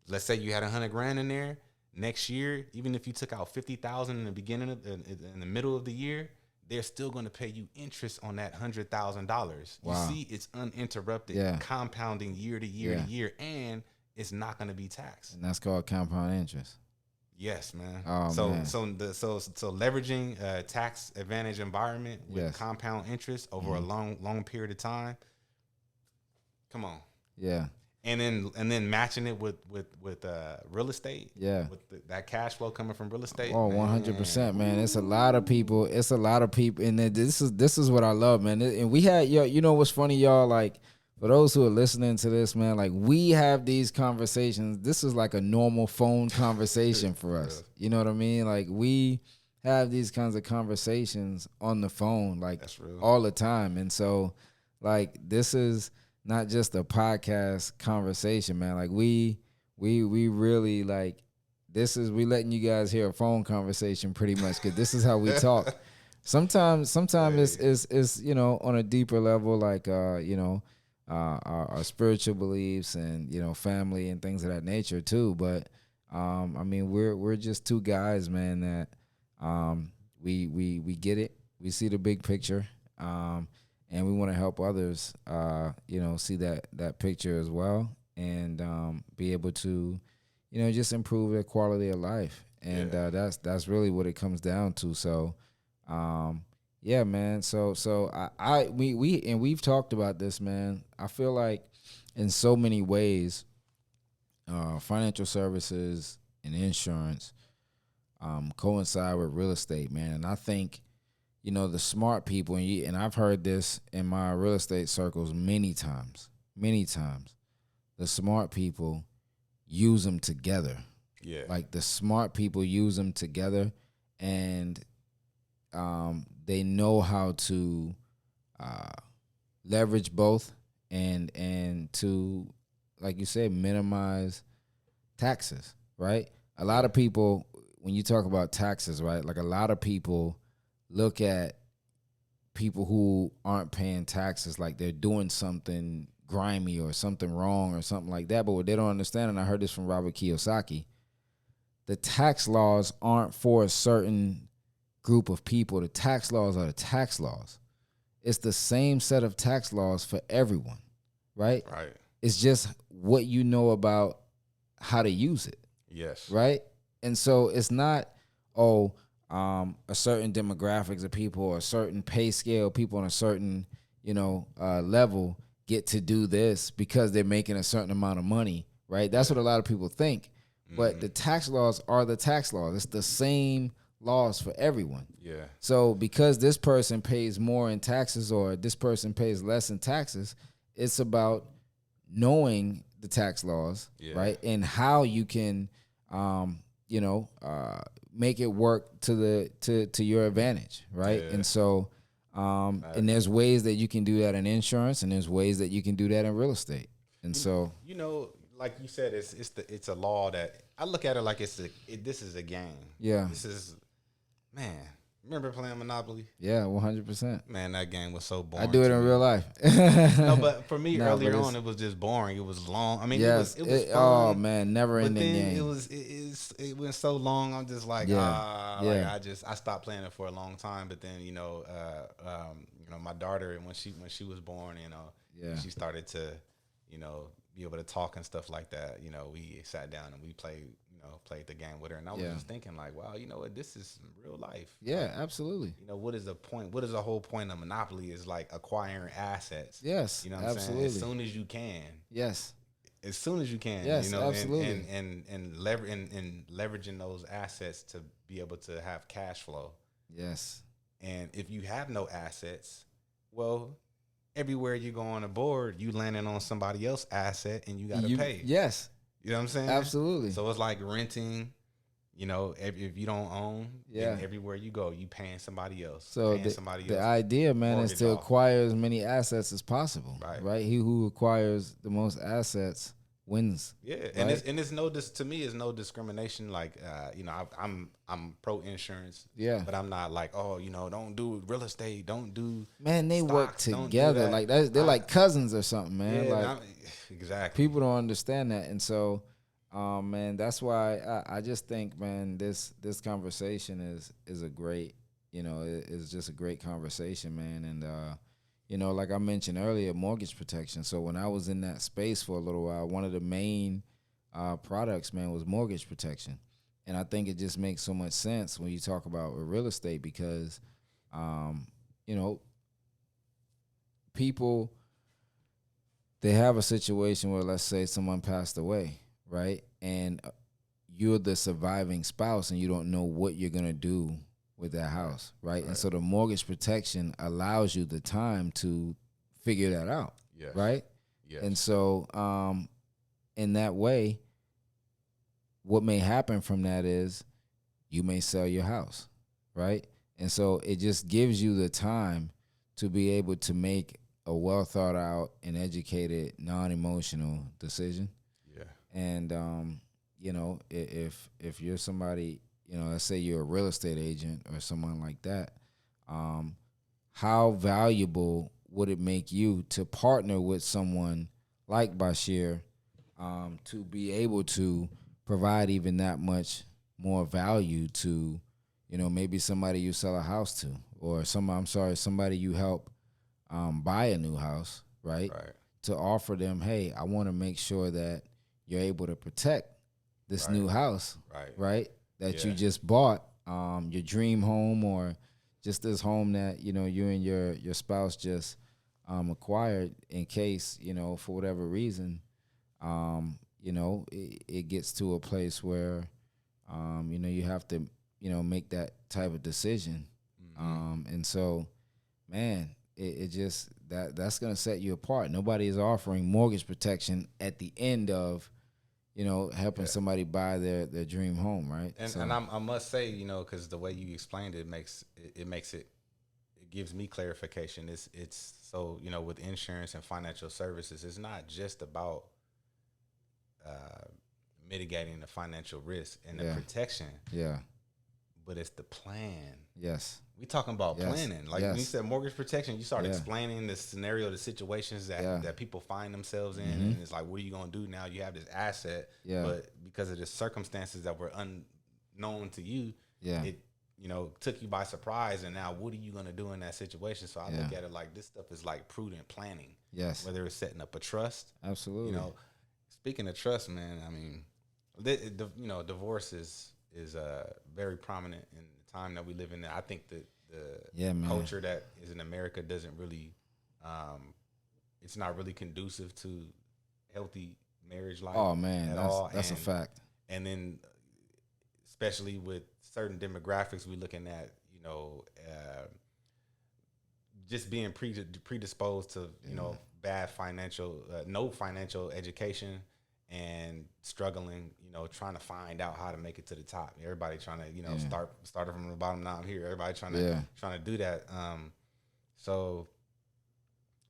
let's say you had 100 grand in there. Next year, even if you took out 50,000 in the beginning in the middle of the year, they're still going to pay you interest on that $100,000. You see, it's uninterrupted, compounding year to year to year, and it's not going to be taxed. And that's called compound interest. Yes, man. So leveraging a tax advantage environment with compound interest over a long period of time. Come on. And then matching it with real estate. With that cash flow coming from real estate. 100%, man. It's a lot of people. And this is what I love, man. And we had, you know what's funny, y'all? Like, for those who are listening to this, man, like, we have these conversations. This is like a normal phone conversation for us. You know what I mean? Like, we have these kinds of conversations on the phone, like, all the time. And so, like, this is not just a podcast conversation, man. Like, we really, like, we letting you guys hear a phone conversation pretty much, because this is how we talk. Sometimes it's on a deeper level, like our spiritual beliefs and family and things of that nature too. But I mean, we're just two guys, man, that we get it. We see the big picture. And we want to help others, see that picture as well, and be able to, just improve their quality of life. And that's really what it comes down to. So, man. So we've talked about this, man. I feel like in so many ways, financial services and insurance coincide with real estate, man. And I think, the smart people, and I've heard this in my real estate circles many times. The smart people use them together. Yeah. Like the smart people use them together, and they know how to leverage both and to, like you said, minimize taxes, right? A lot of people, when you talk about taxes, right, like a lot of people look at people who aren't paying taxes like they're doing something grimy or something wrong or something like that. But what they don't understand, and I heard this from Robert Kiyosaki, the tax laws aren't for a certain group of people. The tax laws are the tax laws. It's the same set of tax laws for everyone, right? Right. It's just what you know about how to use it. Yes. Right? And so it's not, a certain demographics of people or a certain pay scale, people on a certain, level get to do this because they're making a certain amount of money, right? That's what a lot of people think. But the tax laws are the tax laws. It's the same laws for everyone. Yeah. So because this person pays more in taxes or this person pays less in taxes, it's about knowing the tax laws, right? And how you can, make it work to your advantage, right? Yeah. And so, and there's ways that you can do that in insurance, and there's ways that you can do that in real estate. And so, like you said, it's a law that I look at it like this is a game. Yeah. This is, man. Remember playing Monopoly? Yeah, 100%. Man, that game was so boring. I do it in real life. No, but for me, earlier on, it was just boring. It was long. I mean, yes, it was fun. Oh man, never ending game. It went so long. I'm just like, I stopped playing it for a long time. But then, my daughter, when she was born, she started to, be able to talk and stuff like that. We sat down and we played the game with her, and I was just thinking like, wow, what, this is real life. Yeah, absolutely. What is the point? What is the whole point of Monopoly? Is like acquiring assets. Yes, what I'm saying? As soon as you can. Yes. As soon as you can. Yes, absolutely. And leveraging those assets to be able to have cash flow. Yes. And if you have no assets, well, everywhere you go on a board, you landing on somebody else's asset, and you got to pay. Yes. You know what I'm saying? Absolutely. So it's like renting. If you don't own, then everywhere you go, you paying somebody else. So the idea, man, is to acquire as many assets as possible. Right. He who acquires the most assets wins. Yeah, right? and it's to me, it's no discrimination. Like, I'm pro insurance. Yeah, but I'm not like, don't do real estate, don't do. Man, they stocks, work together like that. They're like cousins or something, man. Yeah, like exactly. People don't understand that, and so, man, that's why I just think, man, this conversation is a great, it's just a great conversation, man, and like I mentioned earlier, mortgage protection. So when I was in that space for a little while, one of the main products, man, was mortgage protection. And I think it just makes so much sense when you talk about real estate because, people, they have a situation where, let's say, someone passed away, right? And you're the surviving spouse and you don't know what you're going to do with that house, right? And so the mortgage protection allows you the time to figure that out, right? Yes. And so in that way, what may happen from that is you may sell your house, right? And so it just gives you the time to be able to make a well thought out and educated, non-emotional decision. Yeah. And if you're somebody, let's say you're a real estate agent or someone like that, how valuable would it make you to partner with someone like Bashir to be able to provide even that much more value to, maybe somebody you sell a house to, or somebody you help buy a new house, right? To offer them, hey, I want to make sure that you're able to protect this new house, right? That you just bought, your dream home, or just this home that, you and your spouse just acquired in case, for whatever reason, it gets to a place where, you have to, make that type of decision. And so, man, it just that's gonna set you apart. Nobody is offering mortgage protection at the end of, helping somebody buy their dream home, right? And I must say, because the way you explained it it gives me clarification. It's so, with insurance and financial services, it's not just about mitigating the financial risk and the protection. Yeah. But it's the plan. Yes. We talking about planning. Like when you said mortgage protection, you start explaining the scenario, the situations that people find themselves in. And it's like, what are you going to do now? You have this asset, but because of the circumstances that were unknown to you, it, took you by surprise. And now what are you going to do in that situation? So I look at it like this stuff is like prudent planning. Yes. Whether it's setting up a trust. Absolutely. Speaking of trust, man, I mean, divorce is very prominent in the time that we live in. I think that the culture that is in America doesn't really, it's not really conducive to healthy marriage life. Oh man, that's a fact. And then, especially with certain demographics, we're looking at, just being predisposed to, bad no financial education. And struggling, trying to find out how to make it to the top. Everybody trying to, start from the bottom. Now I'm here. Everybody trying to do that. So,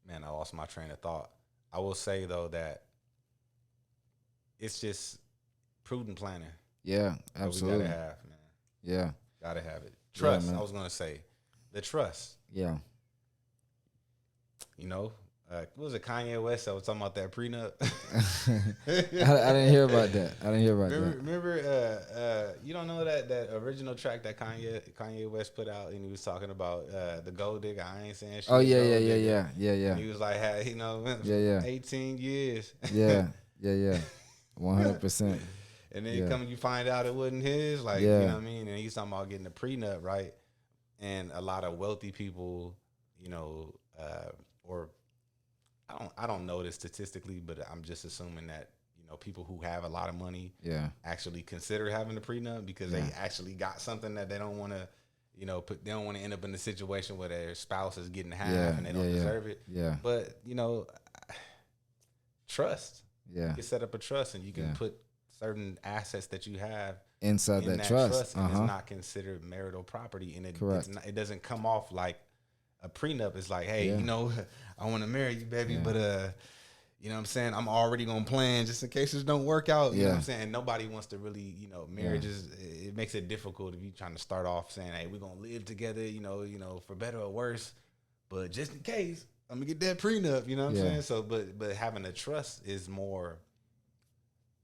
man, I lost my train of thought. I will say though that it's just prudent planning. Yeah, absolutely. We gotta have, man. Yeah, gotta have it. Trust. Yeah, I was gonna say the trust. Yeah. What was it, Kanye West that was talking about that prenup? I didn't hear about that. Remember, you don't know that original track that Kanye West put out, and he was talking about the gold digger. I ain't saying shit. Oh yeah. And he was like, 18 years. Yeah. 100%. And then you find out it wasn't his, you know what I mean? And he's talking about getting a prenup, right? And a lot of wealthy people, or I don't know this statistically, but I'm just assuming that people who have a lot of money actually consider having a prenup because they actually got something that they don't want to they don't want to end up in a situation where their spouse is getting half and they don't deserve it. Yeah. But trust. Yeah. You can set up a trust and you can put certain assets that you have inside that trust, and it's not considered marital property, and it doesn't come off like a prenup. Is like, hey, I want to marry you, baby, but you know what I'm saying, I'm already gonna plan just in case it don't work out. You know what I'm saying? Nobody wants to really, marriage is, it makes it difficult if you trying to start off saying, hey, we're gonna live together, for better or worse, but just in case, I'm gonna get that prenup. You know what I'm saying? So, but having a trust is more.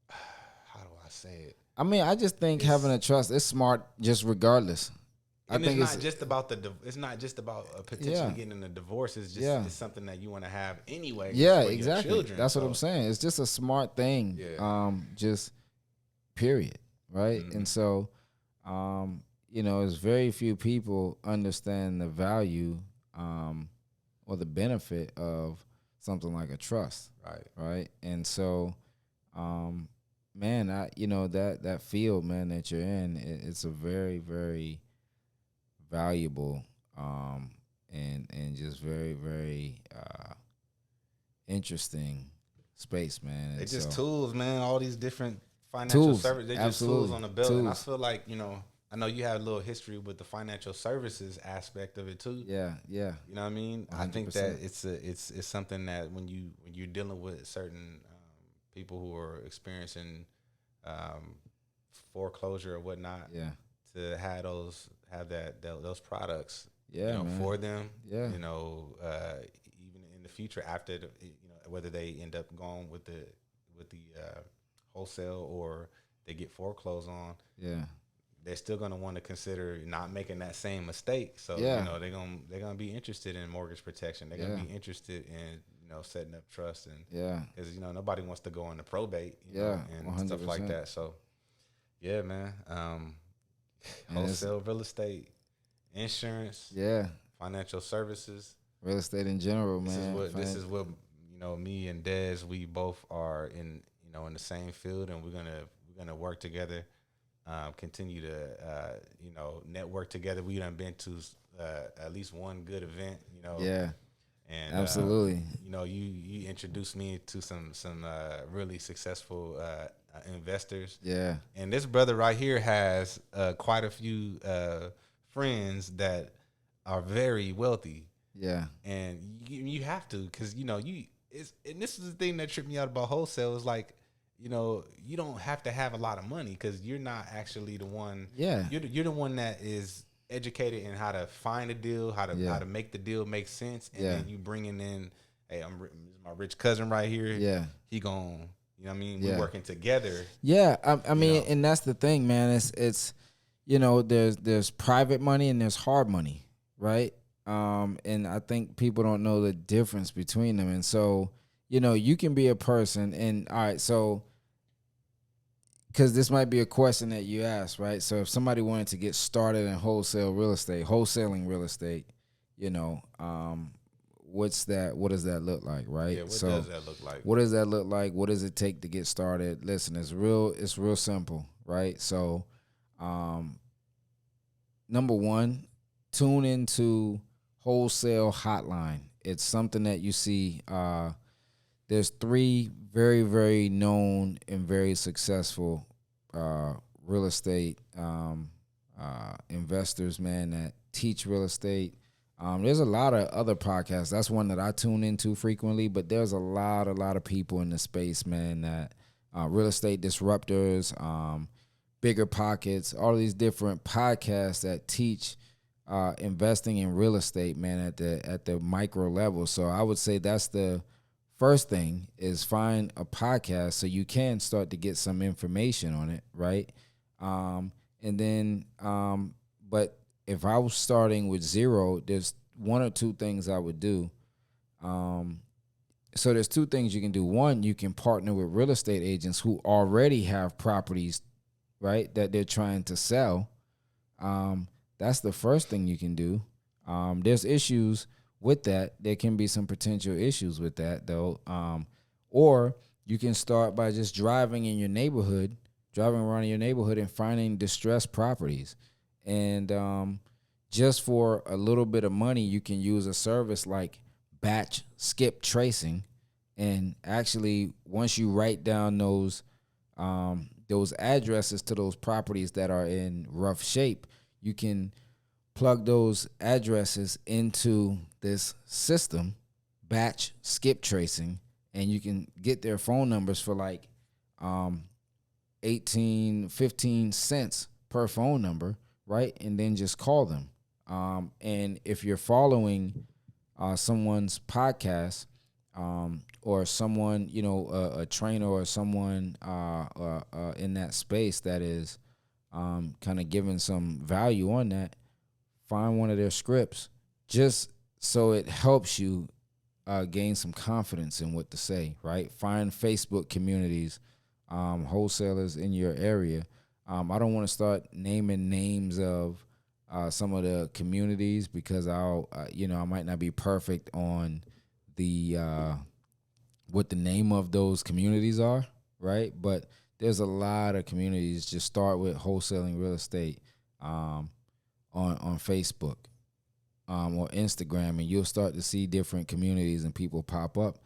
How do I say it? I mean, I just think having a trust is smart, just regardless. And it's not just about it's not just about potentially getting a divorce. It's just it's something that you want to have anyway. Yeah, exactly. That's what I'm saying. It's just a smart thing. Yeah. Just period, right? Mm-hmm. And so, it's very few people understand the value or the benefit of something like a trust. Right. And so, man, that field, man, that you're in, it's a very, very valuable and just very, very interesting space, man. It's just tools, man. All these different financial services, they're just tools on the belt. And I feel like, I know you have a little history with the financial services aspect of it too. Yeah. You know what I mean? 100%. I think that it's something that when you're dealing with certain people who are experiencing foreclosure or whatnot, to have those products, for them, even in the future after whether they end up going with the wholesale or they get foreclosed on, they're still gonna want to consider not making that same mistake. So they're gonna be interested in mortgage protection. They're gonna be interested in setting up trust and because nobody wants to go into probate, and 100%. Stuff like that. So man, wholesale real estate, insurance, financial services, real estate in general, man. This is what me and Dez, we both are in in the same field, and we're gonna work together, continue to network together. We done been to at least one good event, Yeah. And absolutely, you introduced me to some really successful investors. Yeah. And this brother right here has quite a few friends that are very wealthy. Yeah. And you have to, because and this is the thing that tripped me out about wholesale is like, you don't have to have a lot of money because you're not actually the one. Yeah. You're the one that is educated in how to find a deal, how to make the deal make sense, and then you bringing in, hey, this is my rich cousin right here. Yeah. He gon', what I mean, we're working together. Yeah, I mean, and that's the thing, man. It's there's private money and there's hard money, right? And I think people don't know the difference between them. And so, you can be a person, and all right, so because this might be a question that you ask, right? So if somebody wanted to get started in wholesaling real estate, what's that? What does that look like, right? Yeah, what does that look like? What does that look like? What does it take to get started? Listen, it's real simple, right? So, number one, tune into Wholesale Hotline. It's something that you see. There's 3 very, very known and very successful real estate investors, man, that teach real estate. There's a lot of other podcasts. That's one that I tune into frequently, but there's a lot of people in the space, man, that real estate disruptors, Bigger Pockets, all these different podcasts that teach investing in real estate, man, at the micro level. So I would say that's the first thing, is find a podcast so you can start to get some information on it, right? And then, but if I was starting with zero, there's 1 or 2 things I would do. So there's 2 things you can do. One, you can partner with real estate agents who already have properties, right, that they're trying to sell. That's the first thing you can do. There's issues with that. There can be some potential issues with that, though. Or you can start by just driving around in your neighborhood and finding distressed properties. And just for a little bit of money, you can use a service like batch skip tracing. And actually, once you write down those addresses to those properties that are in rough shape, you can plug those addresses into this system, batch skip tracing, and you can get their phone numbers for like 15 cents per phone number, right? And then just call them. And if you're following someone's podcast, or someone, a trainer or someone in that space that is kind of giving some value on that, find one of their scripts just so it helps you gain some confidence in what to say, right? Find Facebook communities, wholesalers in your area. I don't want to start naming names of some of the communities because I might not be perfect on the what the name of those communities are, right? But there's a lot of communities. Just start with wholesaling real estate on Facebook or Instagram, and you'll start to see different communities and people pop up.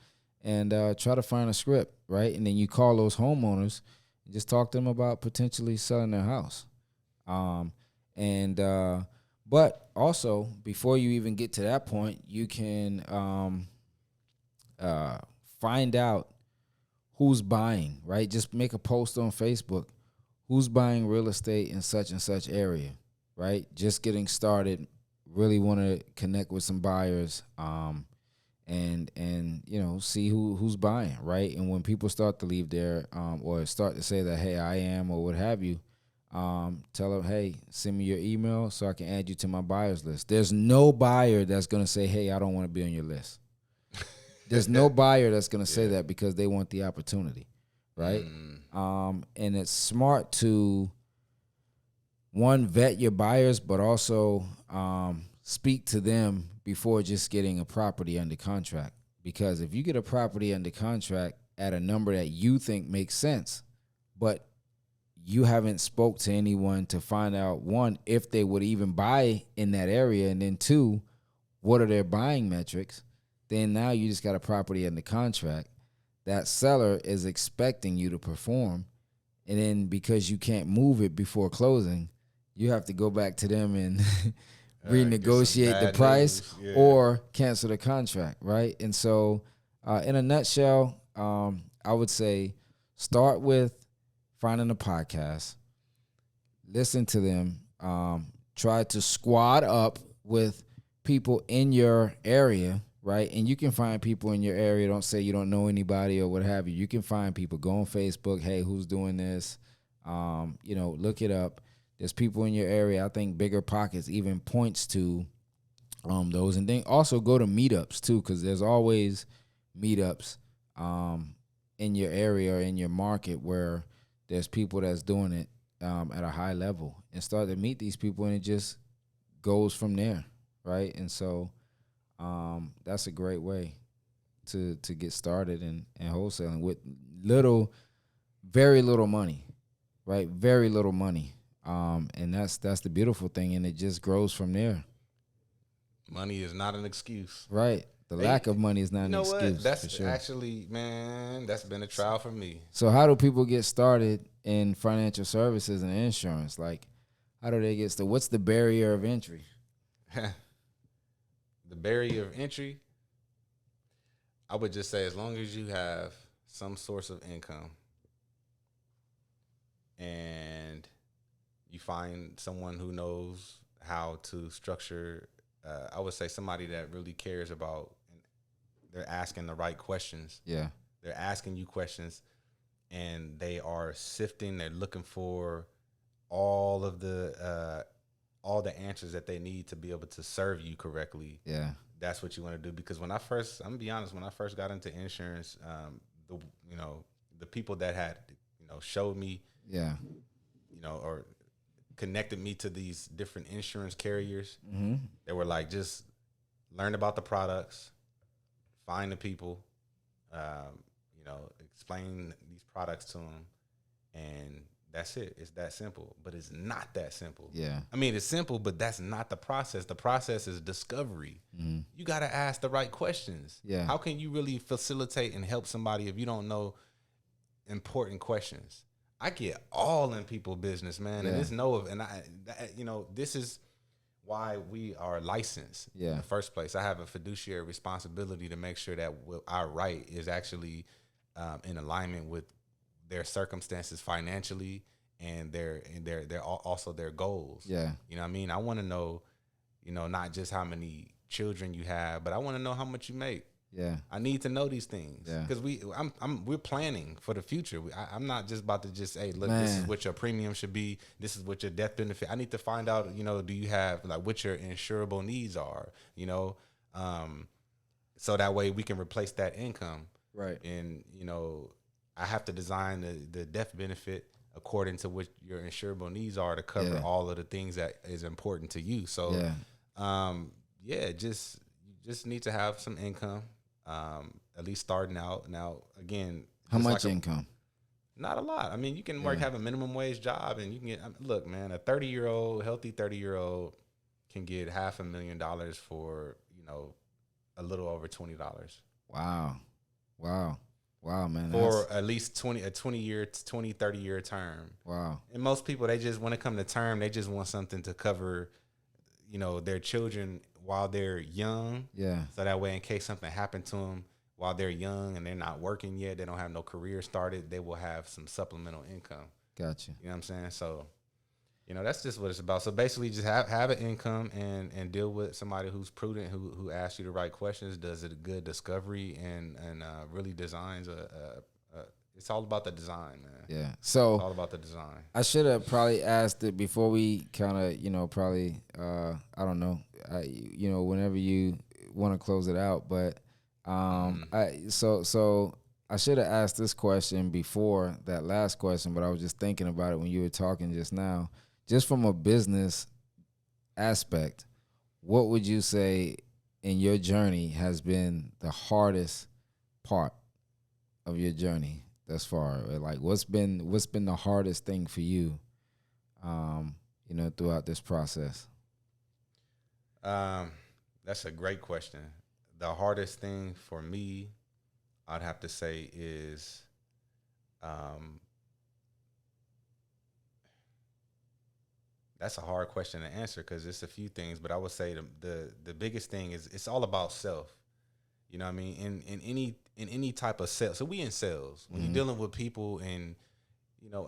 And try to find a script, right? And then you call those homeowners and just talk to them about potentially selling their house. But also, before you even get to that point, you can find out who's buying, right? Just make a post on Facebook. Who's buying real estate in such and such area, right? Just getting started, really want to connect with some buyers, and see who's buying, right? And when people start to leave there, or start to say that, hey, I am, or what have you, tell them, hey, send me your email so I can add you to my buyers list. There's no buyer that's going to say, hey, I don't want to be on your list. There's no buyer that's going to say that because they want the opportunity, right? And it's smart to, one, vet your buyers, but also speak to them before just getting a property under contract. Because if you get a property under contract at a number that you think makes sense, but you haven't spoke to anyone to find out, one, if they would even buy in that area, and then two, what are their buying metrics. Then now you just got a property in the contract. That seller is expecting you to perform, and then because you can't move it before closing, you have to go back to them and renegotiate the price or cancel the contract, right? And so in a nutshell, I would say start with finding a podcast, listen to them, try to squad up with people in your area, right? And you can find people in your area. Don't say you don't know anybody or what have you. You can find people. Go on Facebook. Hey, who's doing this? Look it up. There's people in your area. I think Bigger Pockets even points to those. And then also go to meetups too, because there's always meetups in your area or in your market where there's people that's doing it at a high level, and start to meet these people, and it just goes from there, right? And so that's a great way to get started in wholesaling with very little money, right? Very little money. And that's the beautiful thing, and it just grows from there. Money is not an excuse. Right. The lack of money is not an excuse. What? That's actually, man, that's been a trial for me. So how do people get started in financial services and insurance? Like, how do they get started? What's the barrier of entry? The barrier of entry, I would just say, as long as you have some source of income and you find someone who knows how to structure, I would say somebody that really cares about, they're asking the right questions. Yeah. They're asking you questions, and they are sifting, they're looking for all the answers that they need to be able to serve you correctly. Yeah. That's what you want to do. Because I'm gonna be honest, when I first got into insurance, the people that had, showed me, or connected me to these different insurance carriers, they were like, just learn about the products, find the people, explain these products to them, and that's it. It's that simple. But it's not that simple. Yeah. I mean, it's simple, but that's not the process. The process is discovery. Mm-hmm. You got to ask the right questions. Yeah. How can you really facilitate and help somebody if you don't know important questions? I get all in people business, man. Yeah. And this is why we are licensed in the first place. I have a fiduciary responsibility to make sure that what I write is actually in alignment with their circumstances financially and their also their goals. Yeah. You know what I mean? I want to know, not just how many children you have, but I want to know how much you make. Yeah. I need to know these things because we're planning for the future. I'm not just about to just, hey, look, this is what your premium should be. This is what your death benefit. I need to find out, do you have like what your insurable needs are, so that way we can replace that income. Right. And, I have to design the death benefit according to what your insurable needs are to cover all of the things that is important to you. So, you just need to have some income. At least starting out. Now, again, how much income? Not a lot. I mean, you can have a minimum wage job, and you can get. Look, man, a healthy 30-year-old can get $500,000 for a little over $20. Wow, man. For at least 30-year term. Wow. And most people, they just, when it comes to term, they just want something to cover, their children while they're young. Yeah. So that way, in case something happened to them while they're young and they're not working yet, they don't have no career started, they will have some supplemental income. Gotcha. You know what I'm saying? So, that's just what it's about. So basically, just have an income and deal with somebody who's prudent, who asks you the right questions, does a good discovery, and really designs it's all about the design, man. Yeah. So it's all about the design. I should have probably asked it before we kind of, probably, I don't know, whenever you want to close it out. But so I should have asked this question before that last question, but I was just thinking about it when you were talking just now. Just from a business aspect, what would you say in your journey has been the hardest part of your journey? thus far? Like, what's been the hardest thing for you, throughout this process? That's a great question. The hardest thing for me, I'd have to say, is that's a hard question to answer because it's a few things, but I would say the biggest thing is it's all about self. You know what I mean? In any type of sales. So we in sales. When you're dealing with people and,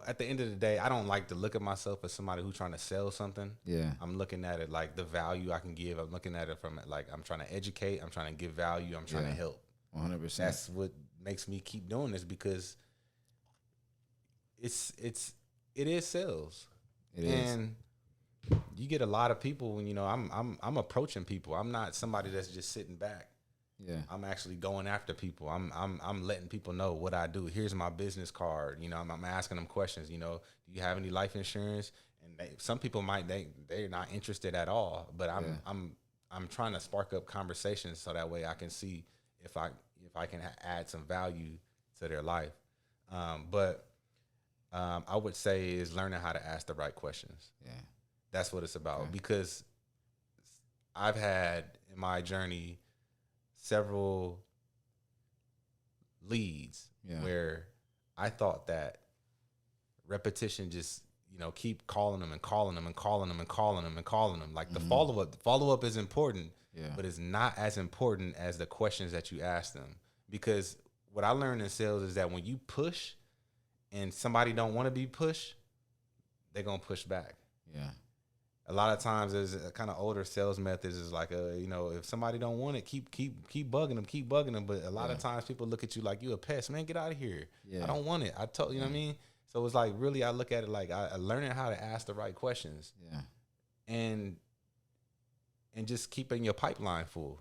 at the end of the day, I don't like to look at myself as somebody who's trying to sell something. Yeah. I'm looking at it like the value I can give. I'm looking at it from like I'm trying to educate. I'm trying to give value. I'm trying to help. 100%. That's what makes me keep doing this because it is sales. It is. And you get a lot of people when I'm approaching people. I'm not somebody that's just sitting back. Yeah, I'm actually going after people. I'm letting people know what I do. Here's my business card. I'm asking them questions. Do you have any life insurance? And some people they're not interested at all. But I'm trying to spark up conversations so that way I can see if I can add some value to their life. But I would say is learning how to ask the right questions. Yeah, that's what it's about. Because I've had in my journey several leads where I thought that repetition just, keep calling them and calling them and calling them and calling them and calling them. Like the follow up is important, but it's not as important as the questions that you ask them. Because what I learned in sales is that when you push and somebody don't want to be pushed, they're going to push back. Yeah. A lot of times there's a kind of older sales methods is like, if somebody don't want it, keep bugging them. But a lot of times people look at you like you a pest, man, get out of here. Yeah. I don't want it. I told you know what I mean? So it's like, really, I look at it like I learning how to ask the right questions. Yeah. And just keeping your pipeline full.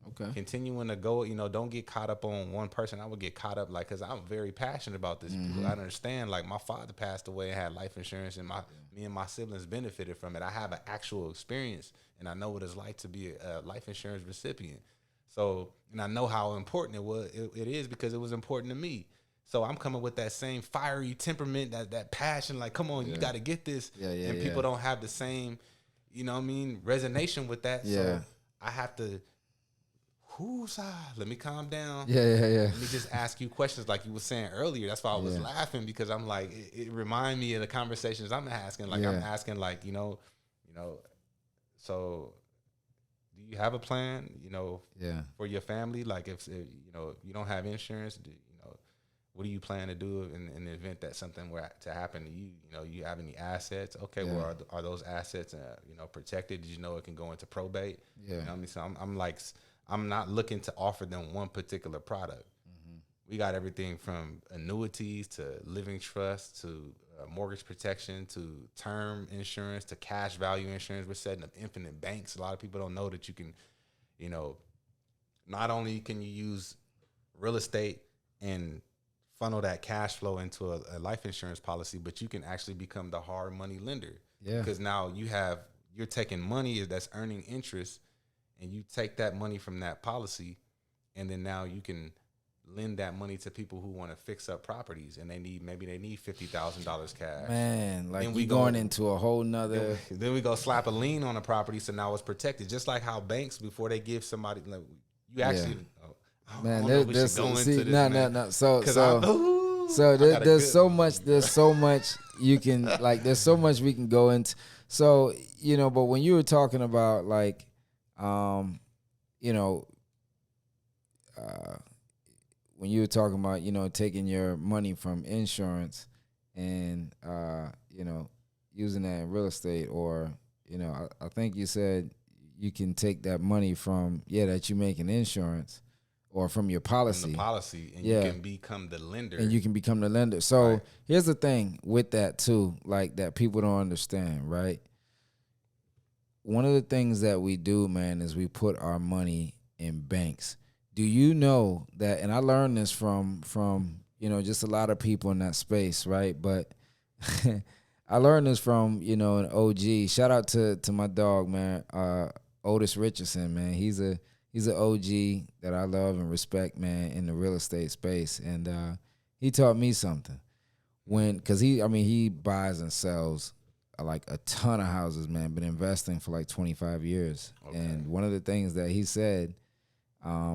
Okay. Continuing to go, don't get caught up on one person. I would get caught up because I'm very passionate about this. I understand, like my father passed away and had life insurance, and me and my siblings benefited from it. I have an actual experience, and I know what it's like to be a life insurance recipient. So, and I know how important it is because it was important to me. So I'm coming with that same fiery temperament, that passion. Like, come on, you got to get this. And people don't have the same, resonation with that. So I have to. Let me calm down. Yeah. Let me just ask you questions like you were saying earlier. That's why I was laughing because I'm like, it reminds me of the conversations I'm asking. Like I'm asking, like, so do you have a plan, for your family? Like if you don't have insurance, what do you plan to do in the event that something were to happen to you? You have any assets? Okay, well, are those assets, protected? Did you know it can go into probate? Yeah. You know what I mean? So I'm like, I'm not looking to offer them one particular product. We got everything from annuities to living trust to mortgage protection to term insurance to cash value insurance. We're setting up infinite banks. A lot of people don't know that you can, not only can you use real estate and funnel that cash flow into a life insurance policy, but you can actually become the hard money lender. Yeah. Because now you're taking money that's earning interest, and you take that money from that policy, and then now you can lend that money to people who want to fix up properties, and they need $50,000 cash. Man, like we going into a whole nother. Then we go slap a lien on a property, so now it's protected. Just like how banks, before they give somebody, like you actually. Man, there's so there's so much you can like. There's so much we can go into. So but when you were talking about like. When you were talking about, taking your money from insurance and, using that in real estate or, I think you said you can take that money from, that you make in insurance or from your policy. From the policy, and you can become the lender. And you can become the lender. So here's the thing with that too, like that people don't understand, right? One of the things that we do, man, is we put our money in banks. Do you know that? And I learned this from just a lot of people in that space, right? But I learned this from an OG. Shout out to my dog, man, Otis Richardson, man. He's an OG that I love and respect, man, in the real estate space. And He taught me something. Cause he buys and sells like a ton of houses, man. Been investing for like 25 years. Okay. And one of the things that he said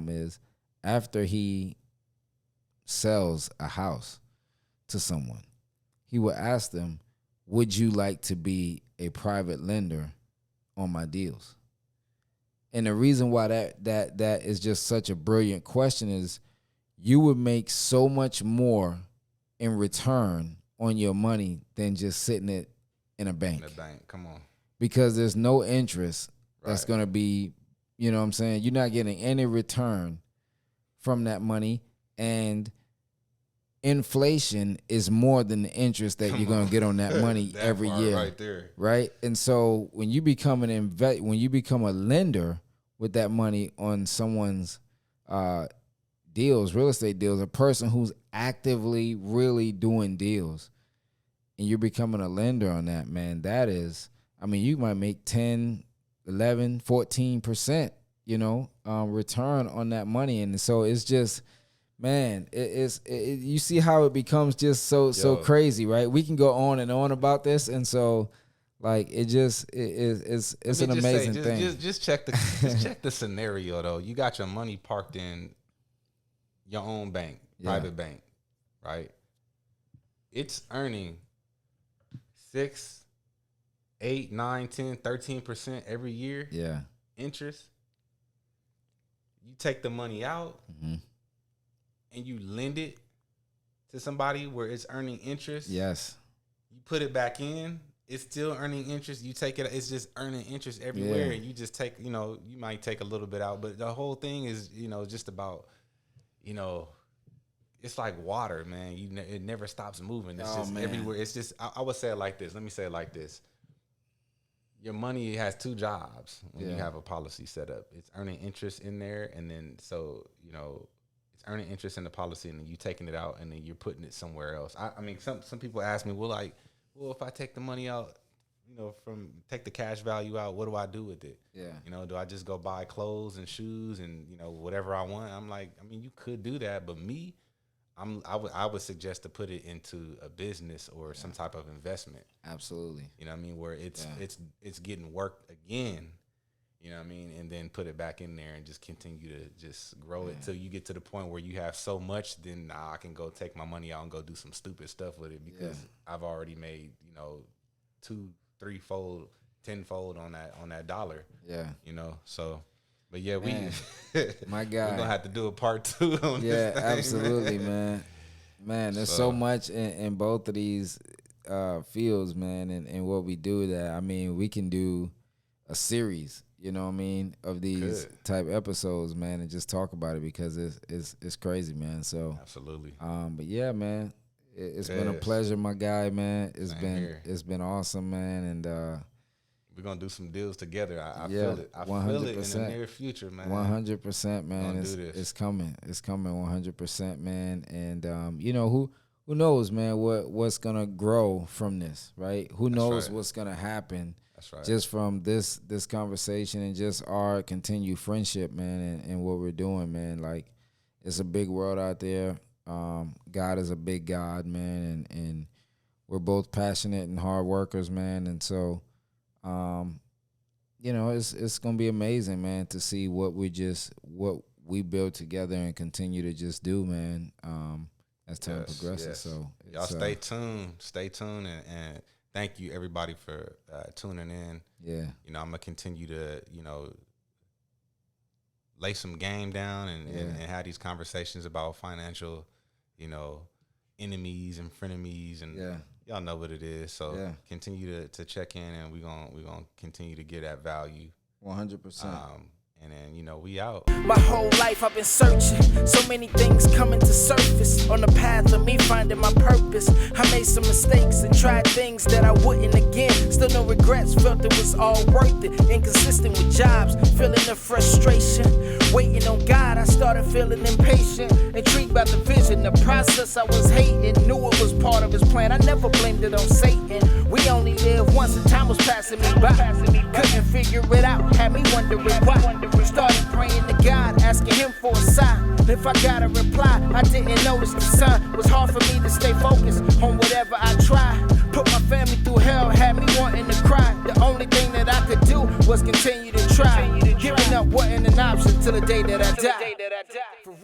is after he sells a house to someone, he will ask them, would you like to be a private lender on my deals? And the reason why that is just such a brilliant question is you would make so much more in return on your money than just sitting it in a bank. Come on. Because there's no interest that's going to be, you know what I'm saying? You're not getting any return from that money, and inflation is more than the interest that you're going to get on that money every year. Right there. Right? And so when you become when you become a lender with that money on someone's deals, real estate deals, a person who's actively really doing deals, and you're becoming a lender on that, man, that is, you might make 10, 11, 14%, return on that money. And so it's just, man, you see how it becomes just so crazy, right? We can go on and on about this. And so, like, it's an amazing thing. Just check the scenario, though. You got your money parked in your own bank, private bank, right? It's earning 6, 8, 9, 10, 13% every year. Yeah. Interest. You take the money out and you lend it to somebody where it's earning interest. Yes. You put it back in, it's still earning interest. You take it, it's just earning interest everywhere. Yeah. And you just take, you might take a little bit out, but the whole thing is, just about, it's like water, man. It never stops moving. It's just everywhere. It's just, I would say it like this. Let me say it like this. Your money has 2 jobs when you have a policy set up. It's earning interest in there, and then it's earning interest in the policy, and then you taking it out, and then you're putting it somewhere else. Some people ask me, well, if I take the money out, take the cash value out, what do I do with it? Yeah. Do I just go buy clothes and shoes and, whatever I want? I'm like, you could do that, but me, I would suggest to put it into a business or some type of investment. Absolutely. Where it's getting worked again, and then put it back in there and just continue to just grow it till you get to the point where you have so much, then I can go take my money out and go do some stupid stuff with it because I've already made, 2, 3-fold, 10-fold on that dollar. Yeah. So. But yeah, my God, we're gonna have to do a part 2 on this. Yeah, absolutely, man. Man, there's so much in both of these fields, man, and what we do that we can do a series, of these type episodes, man, and just talk about it because it's crazy, man. So absolutely. But yeah, man, it's been a pleasure, my guy, man. It's been awesome, man, and. We're going to do some deals together. I feel it. I 100%. Feel it in the near future, man. 100%, man. It's coming. It's coming 100%, man. And, who knows, man, what's going to grow from this, right? Who knows what's going to happen just from this conversation and just our continued friendship, man, and what we're doing, man. Like, it's a big world out there. God is a big God, man, and we're both passionate and hard workers, man. And so, it's gonna be amazing, man, to see what we build together and continue to just do, man. As time progresses. Yes. So y'all stay tuned, and thank you everybody for tuning in. Yeah, I'm gonna continue to lay some game down and have these conversations about financial, enemies and frenemies and. Yeah. Y'all know what it is, so continue to check in, and we're gonna continue to get that value. 100%. And then, we out. My whole life I've been searching, so many things coming to surface on the path of me finding my purpose. I made some mistakes and tried things that I wouldn't again. Still no regrets, felt it was all worth it. Inconsistent with jobs, feeling the frustration. Waiting on God, I started feeling impatient. Intrigued by the vision, the process I was hating. Knew it was part of his plan, I never blamed it on Satan. We We only live once and time was passing me by. Couldn't figure it out, had me wondering why. Started praying to God, asking him for a sign. If I got a reply, I didn't notice the sign. It was hard for me to stay focused on whatever I tried. Put my family through hell, had me wanting to cry. The only thing that I could do was continue to try. Giving up wasn't an option till the day that I died.